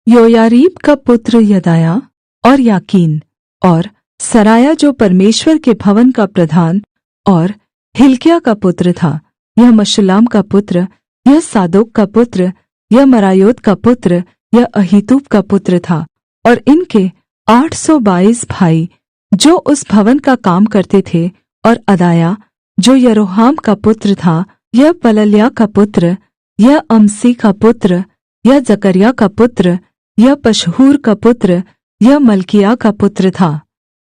[SPEAKER 1] योयारीब का पुत्र यदाया और याकीन और सराया जो परमेश्वर के भवन का प्रधान और हिल्किय्याह का पुत्र था, यह मशुल्लाम का पुत्र, यह सादोक का पुत्र, यह मरायोत का पुत्र, यह अहीतूब का पुत्र था। और इनके 822 भाई जो उस भवन का काम करते थे, और अदाया जो यरोहाम का पुत्र था, यह पलल्याह का पुत्र, यह अमसी का पुत्र, यह जकर्याह का पुत्र, यह पशहूर का पुत्र, यह मल्किय्याह का पुत्र था।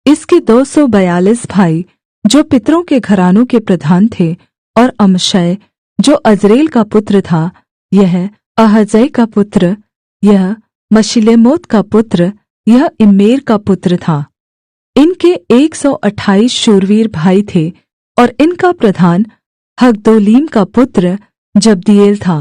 [SPEAKER 1] इसके 242 भाई जो पितरों के घरानों के प्रधान थे, और अमशै जो अजरेल का पुत्र था, यह अहजै का पुत्र, यह मशिलेमोत का पुत्र, यह इम्मेर का पुत्र था। इनके 128 शूरवीर भाई थे, और इनका प्रधान हगदोलीम का पुत्र जब्दिएल था।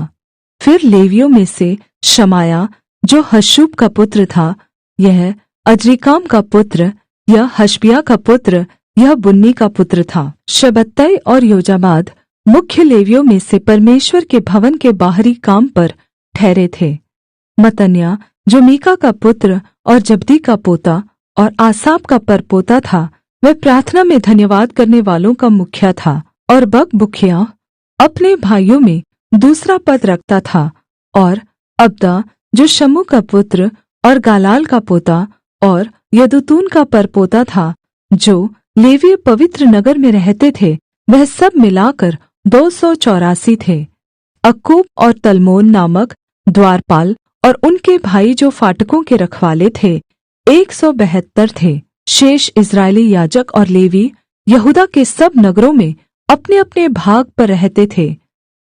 [SPEAKER 1] फिर लेवियों में से शमाया जो हशूब का पुत्र था, यह अजरीकाम का पुत्र, यह हशबिया का पुत्र, यह बुन्नी का पुत्र था। शबत्तै और योजाबाद मुख्य लेवियों में से परमेश्वर के भवन के बाहरी काम पर ठहरे थे। मतन्याह जो मीका का पुत्र और जब्दी का पोता और आसाप का परपोता था, वह प्रार्थना में धन्यवाद करने वालों का मुखिया था। और बकबुकिय्याह अपने भाइयों में दूसरा पद रखता था। और अब्दा जो शमू का पुत्र और गालाल का पोता और यदूतून का परपोता था, जो लेवीय पवित्र नगर में रहते थे, वह सब मिलाकर 284 थे। अक्कूब और तलमोन नामक द्वारपाल और उनके भाई जो फाटकों के रखवाले थे, 172 थे। शेष इस्राएली याजक और लेवी यहूदा के सब नगरों में अपने अपने भाग पर रहते थे।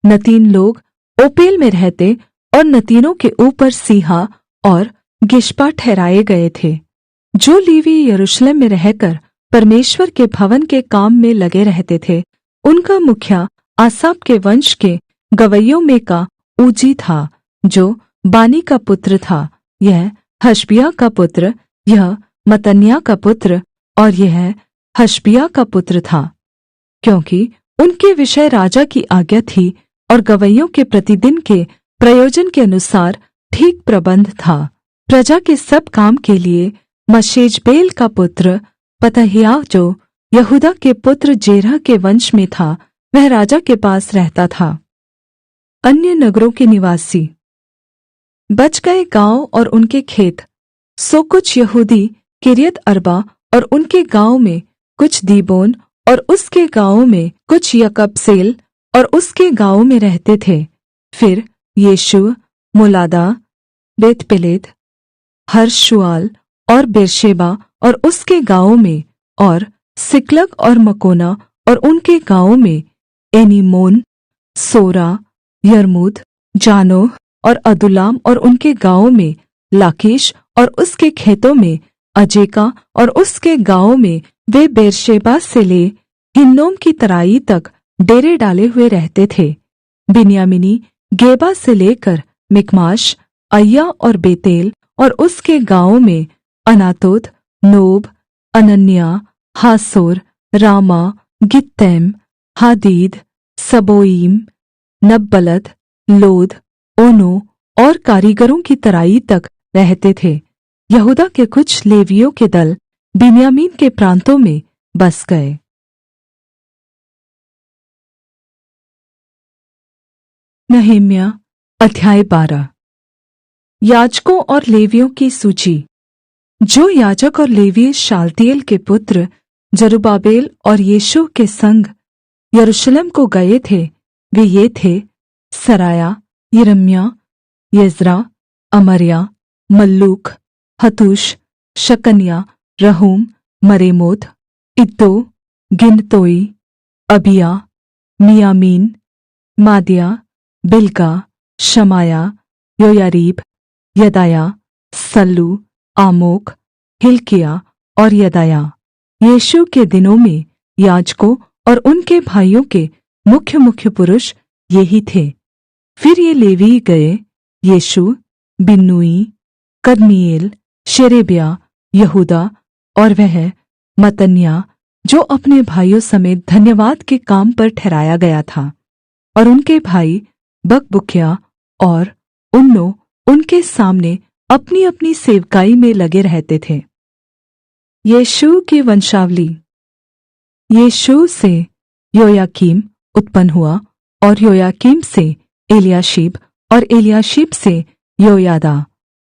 [SPEAKER 1] नतीन लोग ओपेल में रहते और नतीनों के ऊपर सीहा और गिशपा ठहराए गए थे। जो लेवी यरूशलेम में रहकर परमेश्वर के भवन के काम में लगे रहते थे, उनका मुखिया आसाप के वंश के गवैयों में का ऊजी था, जो बानी का पुत्र था। यह हशबिया का पुत्र, यह मतन्याह का पुत्र और यह हशबिया का पुत्र था, क्योंकि उनके विषय राजा की आज्ञा थी और गवैयों के प्रतिदिन के प्रयोजन के अनुसार ठीक प्रबंध था। प्रजा के सब काम के लिए मशेजबेल का पुत्र पतहयाह, जो यहूदा के पुत्र जेरह के वंश में था, वह राजा के पास रहता था। अन्य नगरों के निवासी बच गए गांव और उनके खेत, सो कुछ यहूदी किर्यत अर्बा और उनके गांव में, कुछ दीबोन और उसके गांवों में, कुछ यकब्सेल और उसके गांवों में रहते थे। फिर यीशु, मोलादा, बेतपेलेत, हर्षुआल और बेर्शेबा और उसके गांवों में, और सिकलग और मकोना और उनके गांवों में, एनीमोन, सोरा, यर्मूत, जानोह और अदुल्लाम और उनके गांवों में, लाकीश और उसके खेतों में, अजेका और उसके गांवों में, वे बेर्शेबा से ले हिन्नोम की तराई तक डेरे डाले हुए रहते थे। बिन्यामीनी गेबा से लेकर मिकमाश, अय्या और बेतेल और उसके गांवों में, अनातोत, नोब, अनन्या, हासोर, रामा, गित्तैम, हादीद, सबोईम, नब्बलत, लोद, ओनो और कारीगरों की तराई तक रहते थे। यहूदा के कुछ लेवियों के दल बिन्यामीन के प्रान्तों में बस गए। नहम्याह अध्याय 12। याजकों और लेवियों की सूची। जो याजक और लेवीय शालतिएल के पुत्र जरुब्बाबेल और यीशु के संग यरूशलेम को गए थे, वे ये थे: सराया, यिर्मयाह, यिज्रा, अमर्या, मल्लूक, हतूश, शकन्याह, रहूम, मरेमोत, इद्दो, गिनतोई, अबिया, मियामीन, मादिया, बिल्गा, शमाया, योयारीब, यदाया, सल्लू, आमोक, हिल्किया और यदाया। यीशु के दिनों में याजकों और उनके भाइयों के मुख्य मुख्य पुरुष ये ही थे। फिर ये लेवी गए: यीशु, बिन्नुई, कदमीएल, शेरेबिया, यहूदा और वह मतन्याह, जो अपने भाइयों समेत धन्यवाद के काम पर ठहराया गया था, और उनके भाई बकबुकिय्याह और उन्नो उनके सामने अपनी अपनी सेवकाई में लगे रहते थे। यीशु की वंशावली। यीशु से योयाकीम उत्पन्न हुआ, और योयाकीम से एलियाशीब, और एलियाशीब से योयादा,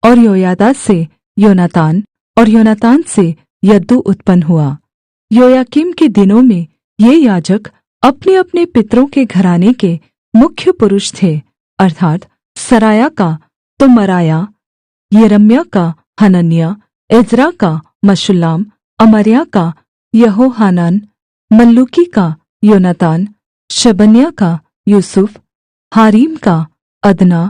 [SPEAKER 1] और योयादा से योनातान, और योनातान से यद्दू उत्पन्न हुआ। योयाकीम के दिनों में ये याजक अपने अपने पितरों के घराने के मुख्य पुरुष थे, अर्थात् सराया का तो मराया, यिर्मयाह का हनन्याह, एज्रा का मशुल्लाम, अमर्या का यहोहानान, मल्लूकी का योनातान, शबन्याह का यूसुफ, हारीम का अदना,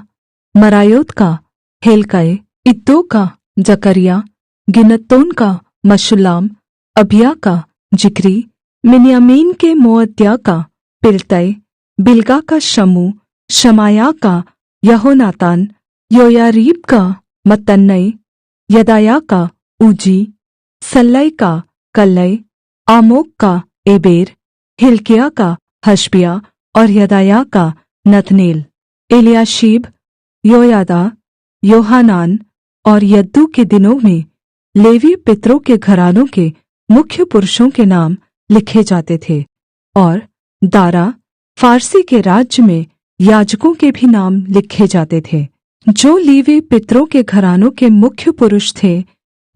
[SPEAKER 1] मरायोत का हेल्कै, इद्दो का जकर्याह, गिन्नतोन का मशुल्लाम, अबिया का जिक्री, मिन्यामीन के मोअद्याह का पिल्तै, बिल्गा का शमू, शमायाह का यहोनातान, योयारीब का मत्तन्नै, यदाया का ऊजी, सल्लै का कल्लै, आमोक का एबेर, हिल्किय्याह का हशबिया और यदायाह का नतनेल। एलियाशीब, योयादा, योहानान और यद्दू के दिनों में लेवी पितरों के घरानों के मुख्य पुरुषों के नाम लिखे जाते थे। और दारा फारसी के राज्य में याजकों के भी नाम लिखे जाते थे। जो लेवी पितरों के घरानों के मुख्य पुरुष थे,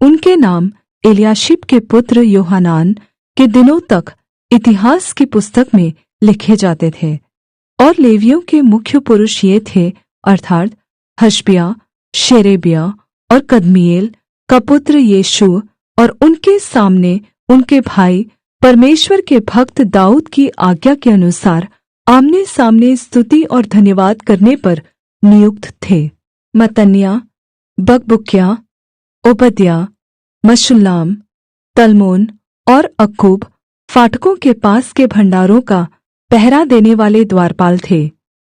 [SPEAKER 1] उनके नाम एलियाशीब के पुत्र योहानान के दिनों तक इतिहास की पुस्तक में लिखे जाते थे। और लेवियों के मुख्य पुरुष ये थे, अर्थात् हशबिया, शेरेबिया और कदमीएल का पुत्र यीशु, और उनके सामने उनके भाई परमेश्वर के भक्त दाऊद की आज्ञा के अनुसार आमने सामने स्तुति और धन्यवाद करने पर नियुक्त थे। मत्तन्याह, बकबुक्याह, ओबद्याह, मशुल्लाम, तल्मोन और अक्कूब फाटकों के पास के भण्डारों का पहरा देने वाले द्वारपाल थे।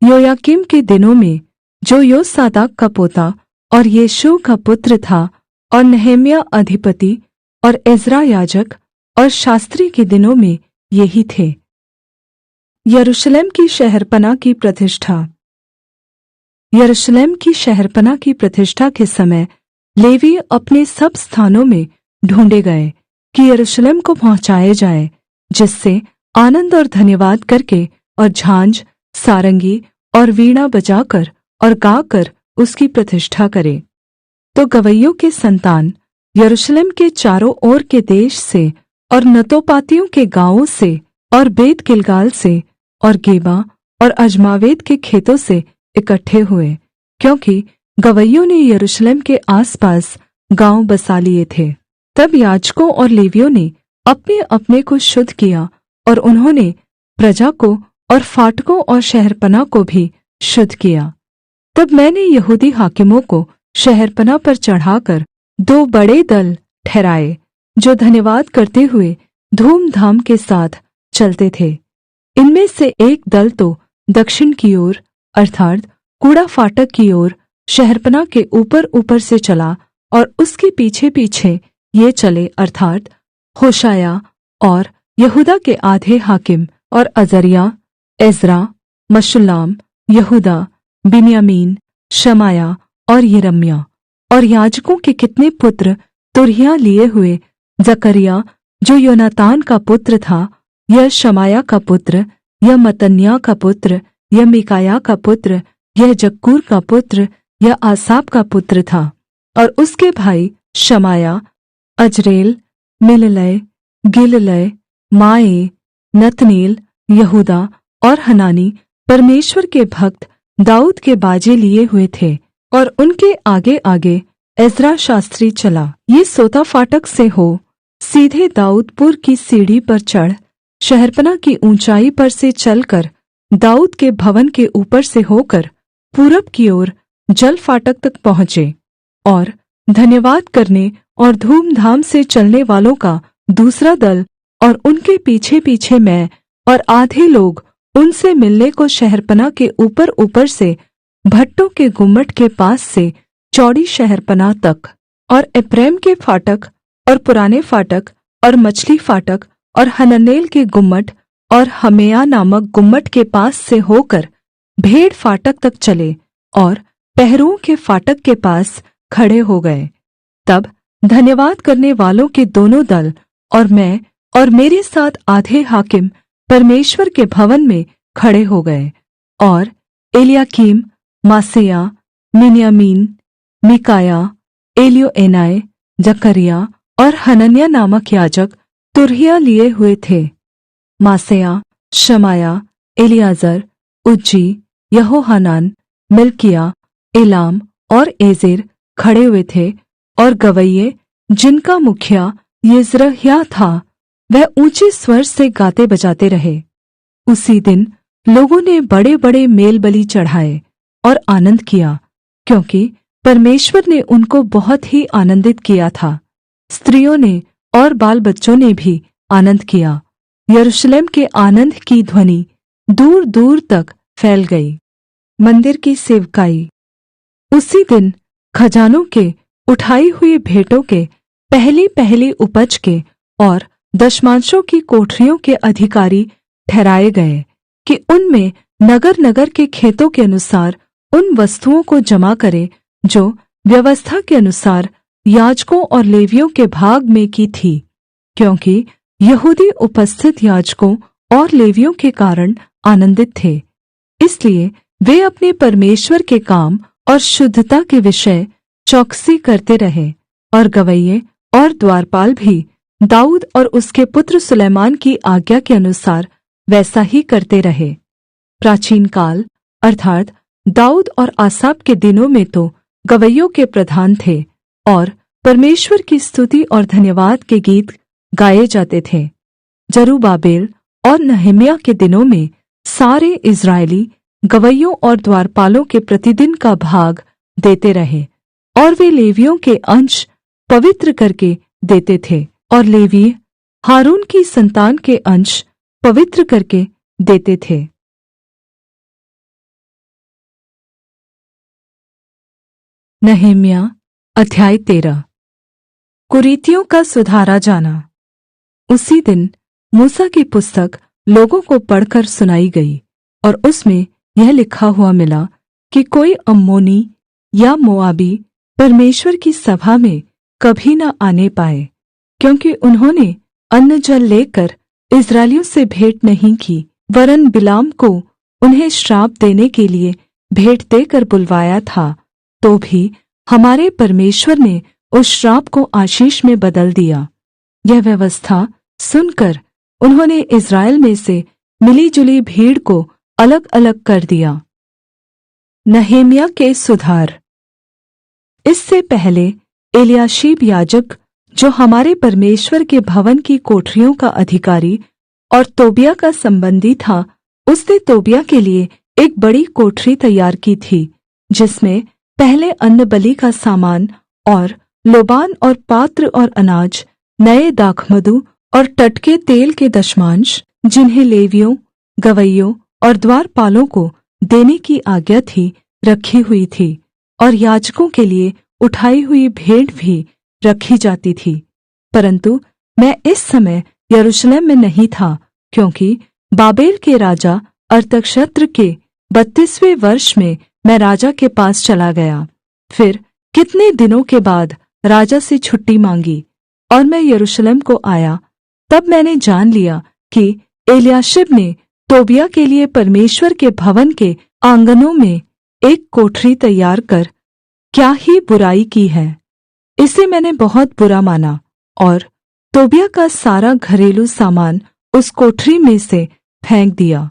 [SPEAKER 1] योयाकीम के दिनों में, जो योसादाक का पोता और यीशु का पुत्र था, और नहम्याह अधिपति और एज्रा याजक और शास्त्री के दिनों में यही थे। यरूशलेम की शहरपनाह की प्रतिष्ठा। यरूशलेम की शहरपनाह की प्रतिष्ठा के समय लेवी अपने सब स्थानों में ढूंढे गए कि यरूशलेम को पहुँचाए जाए, जिससे आनन्द और धन्यवाद करके और झांझ, सारंगी और वीणा बजाकर और गाकर उसकी प्रतिष्ठा करे। तो गवैयों के संतान यरूशलेम के चारों ओर के देश से और नतोपातियों के गाँवों से और बेत गिलगाल से और गेबा और अजमावेत के खेतों से इकट्ठे हुए, क्योंकि गवैयों ने यरूशलेम के आसपास गाँव बसा लिए थे। तब याजकों और लेवियों ने अपने अपने को शुद्ध किया, और उन्होंने प्रजा को और फाटकों और शहरपनाह को भी शुद्ध किया। तब मैंने यहूदी हाकिमों को शहरपनाह पर चढ़ाकर 2 बड़े दल ठहराए, जो धन्यवाद करते हुए धूमधाम के साथ चलते थे। इनमें से एक दल तो दक्षिण की ओर, अर्थात् कूड़ा फाटक की ओर शहरपनाह के ऊपर ऊपर से चला, और उसके पीछे पीछे ये चले, अर्थात् होशाया और यहूदा के आधे हाकिम और अजर्याह, एज्रा, मशुल्लाम, यहूदा, बिन्यामीन, शमाया और यिर्मयाह, और याजकों के कितने पुत्र तुरहियां लिए हुए जकरिया, जो योनातान का पुत्र था, यह शमाया का पुत्र, यह मत्तन्याह का पुत्र, यह मीकायाह का पुत्र, यह जक्कूर का पुत्र, यह आसाप का पुत्र था। और उसके भाई शमाया, अजरेल, मिललै, गिललै, माए, नतनेल, यहूदा और हनानी परमेश्वर के भक्त दाऊद के बाजे लिए हुए थे, और उनके आगे आगे एज्रा शास्त्री चला। ये सोता फाटक से हो सीधे दाऊदपुर की सीढ़ी पर चढ़ शहरपनाह की ऊंचाई पर से चलकर दाऊद के भवन के ऊपर से होकर पूरब की ओर जल फाटक तक पहुँचे। और धन्यवाद करने और धूमधाम से चलने वालों का दूसरा दल और उनके पीछे पीछे मैं और आधे लोग उनसे मिलने को शहरपनाह के ऊपर ऊपर से भट्टों के गुम्मट के पास से चौड़ी शहरपनाह तक, और एप्रैम के फाटक और पुराने फाटक और मछली फाटक और हननेल के गुम्मट और हमेया नामक गुम्मट के पास से होकर भेड़ फाटक तक चले, और पहरुओं के फाटक के पास खड़े हो गए। तब धन्यवाद करने वालों के दोनों दल और मैं और मेरे साथ आधे हाकिम परमेश्वर के भवन में खड़े हो गए। और एलियाकीम, मासेया, मिन्यामीन, मीकाया, एलियोएनाय, जकरिया और हनन्याह नामक याजक तुरहियां लिए हुए थे। मासेया, शमाया, एलियाजर, उज्जी, यहोहानान, मिल्किया, एलाम और एजेर खड़े हुए थे। और गवैये, जिनका मुखिया यिज्रह्याह था, वह ऊंचे स्वर से गाते बजाते रहे। उसी दिन लोगों ने बड़े बड़े मेलबलि चढ़ाए और आनन्द किया, क्योंकि परमेश्वर ने उनको बहुत ही आनन्दित किया था। स्त्रियों ने और बाल बच्चों ने भी आनन्द किया। यरूशलेम के आनन्द की ध्वनि दूर दूर तक फैल गई। मंदिर की सेवकाई। उसी दिन खजानों के उठाई हुई भेंटों के पहली पहली उपज के और दशमांशों की कोठरियों के अधिकारी ठहराए गए कि उनमें नगर नगर के खेतों के अनुसार उन वस्तुओं को जमा करे जो व्यवस्था के अनुसार याजकों और लेवियों के भाग में की थी, क्योंकि यहूदी उपस्थित याजकों और लेवियों के कारण आनन्दित थे। इसलिए वे अपने परमेश्वर के काम और शुद्धता के विषय चौकसी करते रहे, और गवैये और द्वारपाल भी दाऊद और उसके पुत्र सुलैमान की आज्ञा के अनुसार वैसा ही करते रहे। प्राचीन काल अर्थात् दाऊद और आसाप के दिनों में तो गवैयों के प्रधान थे और परमेश्वर की स्तुति और धन्यवाद के गीत गाए जाते थे। जरुब्बाबेल और नहम्याह के दिनों में सारे इस्राएली गवैयों और द्वारपालों के प्रतिदिन का भाग देते रहे, और वे लेवियों के अंश पवित्र करके देते थे, और लेवीय हारून की संतान के अंश पवित्र करके देते थे। नहम्याह अध्याय 13। कुरीतियों का सुधारा जाना। उसी दिन मूसा की पुस्तक लोगों को पढ़कर सुनाई गई, और उसमें यह लिखा हुआ मिला कि कोई अम्मोनी या मोआबी परमेश्वर की सभा में कभी न आने पाए, क्योंकि उन्होंने अन्न जल लेकर इस्राएलियों से भेंट नहीं की, वरन् बिलाम को उन्हें श्राप देने के लिए भेंट देकर बुलवाया था। तो भी हमारे परमेश्वर ने उस श्राप को आशीष में बदल दिया। यह व्यवस्था सुनकर उन्होंने इस्राएल में से मिली-जुली भीड़ को अलग अलग कर दिया। नहम्याह के सुधार। इससे पहले एलियाशीब याजक, जो हमारे परमेश्वर के भवन की कोठरियों का अधिकारी और तोबिया का संबंधी था, उसने तोबिया के लिए एक बड़ी कोठरी तैयार की थी, जिसमें पहले अन्नबलि का सामान और लोबान और पात्र और अनाज, नए दाखमधु और टटके तेल के दशमांश, जिन्हें लेवियों, गवैयों और द्वारपालों को देने की आज्ञा थी, रखी हुई थी, और याजकों के लिए उठाई हुई भेंट भी रखी जाती थी। परन्तु मैं इस समय यरूशलेम में नहीं था, क्योंकि बाबेल के राजा अर्थशस्त्र के 32वें वर्ष में मैं राजा के पास चला गया। फिर कितने दिनों के बाद राजा से छुट्टी मांगी और मैं यरूशलेम को आया। तब मैंने जान लिया कि एलियाशिब ने तोबिया के लिए परमेश्वर के भवन के आंगनों में एक कोठरी तैयार कर क्या ही बुराई की है। इसे मैंने बहुत बुरा माना और तोबिया का सारा घरेलू सामान उस कोठरी में से फेंक दिया।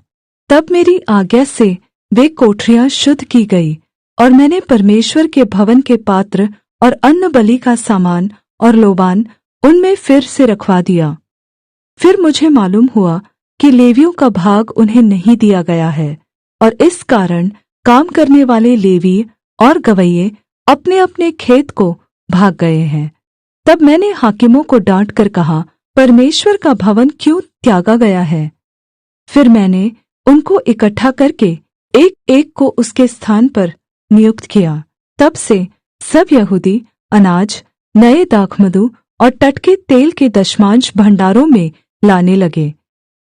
[SPEAKER 1] तब मेरी आज्ञा से वे कोठरियाँ शुद्ध की गई, और मैंने परमेश्वर के भवन के पात्र और अन्नबलि का सामान और लोबान उनमें फिर से रखवा दिया। फिर मुझे मालूम हुआ कि लेवियों का भाग उन्हें नहीं दिया गया है, और इस कारण काम करने वाले लेवी और गवैये अपने अपने खेत को भाग गए हैं। तब मैंने हाकिमों को डांट कर कहा, परमेश्वर का भवन क्यों त्यागा गया है? फिर मैंने उनको इकट्ठा करके एक एक को उसके स्थान पर नियुक्त किया। तब से सब यहूदी अनाज, नए दाखमधु और टटके तेल के दशमांश भण्डारों में लाने लगे।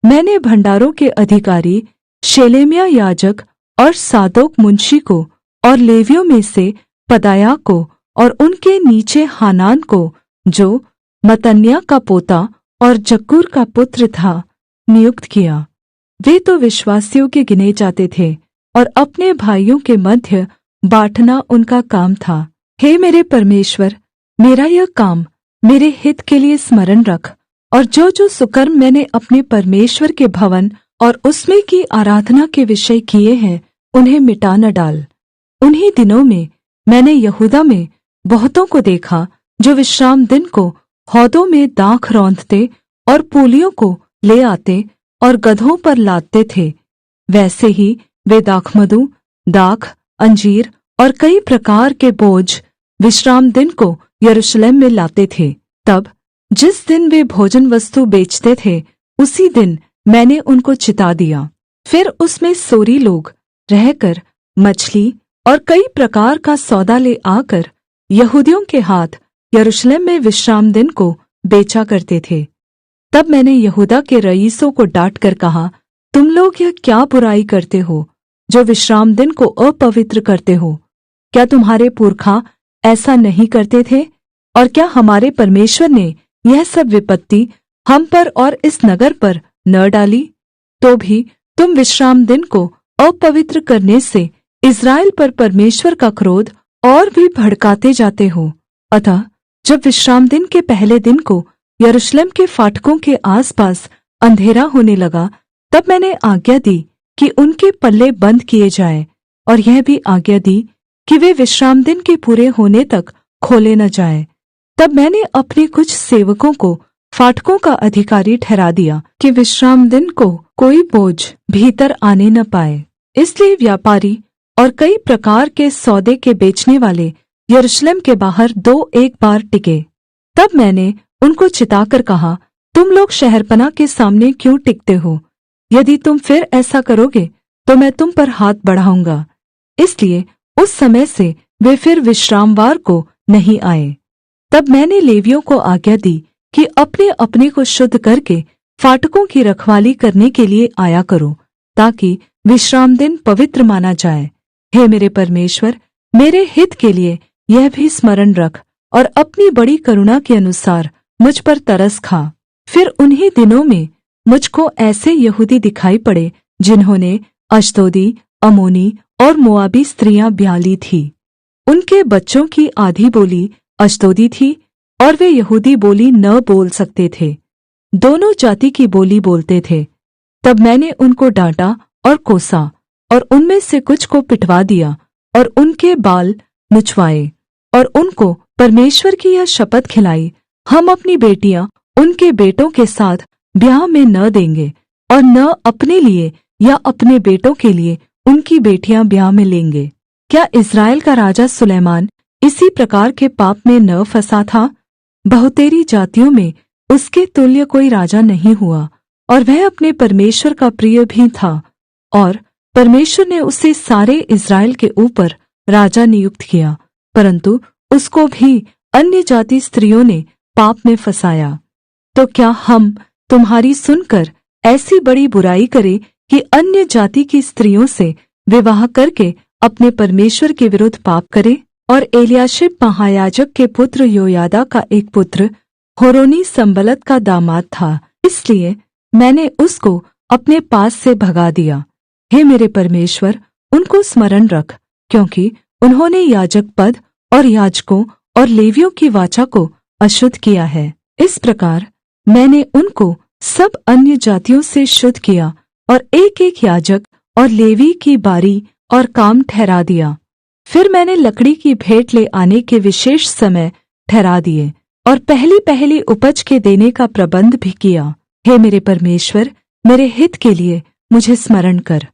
[SPEAKER 1] मैंने भण्डारों के अधिकारी शेलेम्याह याजक और सादोक मुंशी को और लेवियों में से पदायाह को और उनके नीचे हानान को, जो मत्तन्याह का पोता और जक्कूर का पुत्र था, नियुक्त किया। वे तो विश्वासियों के गिने जाते थे और अपने भाइयों के मध्य बाँटना उनका काम था। हे मेरे परमेश्वर, मेरा यह काम मेरे हित के लिए स्मरण रख, और जो जो सुकर्म मैंने अपने परमेश्वर के भवन और उसमें की आराधना के विषय किए हैं, उन्हें मिटा न डाल। उन्हीं दिनों में मैंने यहूदा में बहुतों को देखा, जो विश्राम दिन को हौदों में दाख रौंदते और पूलियों को ले आते और गदहों पर लादते थे। वैसे ही वे दाखमधु, दाख, अंजीर और कई प्रकार के बोझ विश्राम दिन को यरूशलेम में लाते थे। तब जिस दिन वे भोजन वस्तु बेचते थे, उसी दिन मैंने उनको चिता दिया। फिर उसमें सोरी लोग रहकर मछली और कई प्रकार का सौदा ले आकर यहूदियों के हाथ यरूशलेम में विश्रामदिन को बेचा करते थे। तब मैंने यहूदा के रईसों को डांटकर कहा, तुम लोग यह क्या बुराई करते हो जो विश्रामदिन को अपवित्र करते हो? क्या तुम्हारे पुरखा ऐसा नहीं करते थे? और क्या हमारे परमेश्वर ने यह सब विपत्ति हम पर और इस नगर पर न डाली? तो भी तुम विश्रामदिन को अपवित्र करने से इस्राएल पर परमेश्वर का क्रोध और भी भड़काते जाते हो। अतः जब विश्रामदिन के पहले दिन को यरूशलेम के फाटकों के आसपास अंधेरा होने लगा, तब मैंने आज्ञा दी कि उनके पल्ले बंद किए जाएं, और यह भी आज्ञा दी कि वे विश्रामदिन के पूरे होने तक खोले न जाएं। तब मैंने अपने कुछ सेवकों को फाटकों का अधिकारी ठहरा दिया कि विश्रामदिन को कोई बोझ भीतर आने न पाए। इसलिए व्यापारी और कई प्रकार के सौदे के बेचने वाले यरूशलेम के बाहर 2-1 बार टिके। तब मैंने उनको चिताकर कहा, तुम लोग शहरपनाह के सामने क्यों टिकते हो? यदि तुम फिर ऐसा करोगे तो मैं तुम पर हाथ बढ़ाऊंगा। इसलिए उस समय से वे फिर विश्रामवार को नहीं आए। तब मैंने लेवियों को आज्ञा दी कि अपने अपने को शुद्ध करके फाटकों की रखवाली करने के लिए आया करो, ताकि विश्रामदिन पवित्र माना जाए। हे मेरे परमेश्वर, मेरे हित के लिए यह भी स्मरण रख और अपनी बड़ी करुणा के अनुसार मुझ पर तरस खा। फिर उन्हीं दिनों में मुझको ऐसे यहूदी दिखाई पड़े जिन्होंने अश्दोदी, अम्मोनी और मोआबी स्त्रियां ब्याह ली थी। उनके बच्चों की आधी बोली अश्दोदी थी और वे यहूदी बोली न बोल सकते थे, दोनों जाति की बोली बोलते थे। तब मैंने उनको डांटा और कोसा और उनमें से कुछ को पिटवा दिया और उनके बाल नुचवाए और उनको परमेश्वर की यह शपथ खिलाई, हम अपनी बेटियां उनके बेटों के साथ ब्याह में न देंगे और न अपने लिए या अपने बेटों के लिए उनकी बेटियां ब्याह में लेंगे। क्या इस्राएल का राजा सुलैमान इसी प्रकार के पाप में न फंसा था? बहुतेरी जातियों में उसके तुल्य कोई राजा नहीं हुआ, और वह अपने परमेश्वर का प्रिय भी था, और परमेश्वर ने उसे सारे इस्राएल के ऊपर राजा नियुक्त किया। परन्तु उसको भी अन्य जाति स्त्रियों ने पाप में फंसाया। तो क्या हम तुम्हारी सुनकर ऐसी बड़ी बुराई करें कि अन्य जाति की स्त्रियों से विवाह करके अपने परमेश्वर के विरुद्ध पाप करें? और एलियाशिब महायाजक के पुत्र योयादा का एक पुत्र होरोनी संबलत का दामाद था, इसलिए मैंने उसको अपने पास से भगा दिया। हे मेरे परमेश्वर, उनको स्मरण रख, क्योंकि उन्होंने याजक पद और याजकों और लेवियों की वाचा को अशुद्ध किया है। इस प्रकार मैंने उनको सब अन्य जातियों से शुद्ध किया और एक-एक याजक और लेवी की बारी और काम ठहरा दिया। फिर मैंने लकड़ी की भेंट ले आने के विशेष समय ठहरा दिए और पहली पहली उपज के देने का प्रबंध भी किया। हे मेरे परमेश्वर, मेरे हित के लिए मुझे स्मरण कर।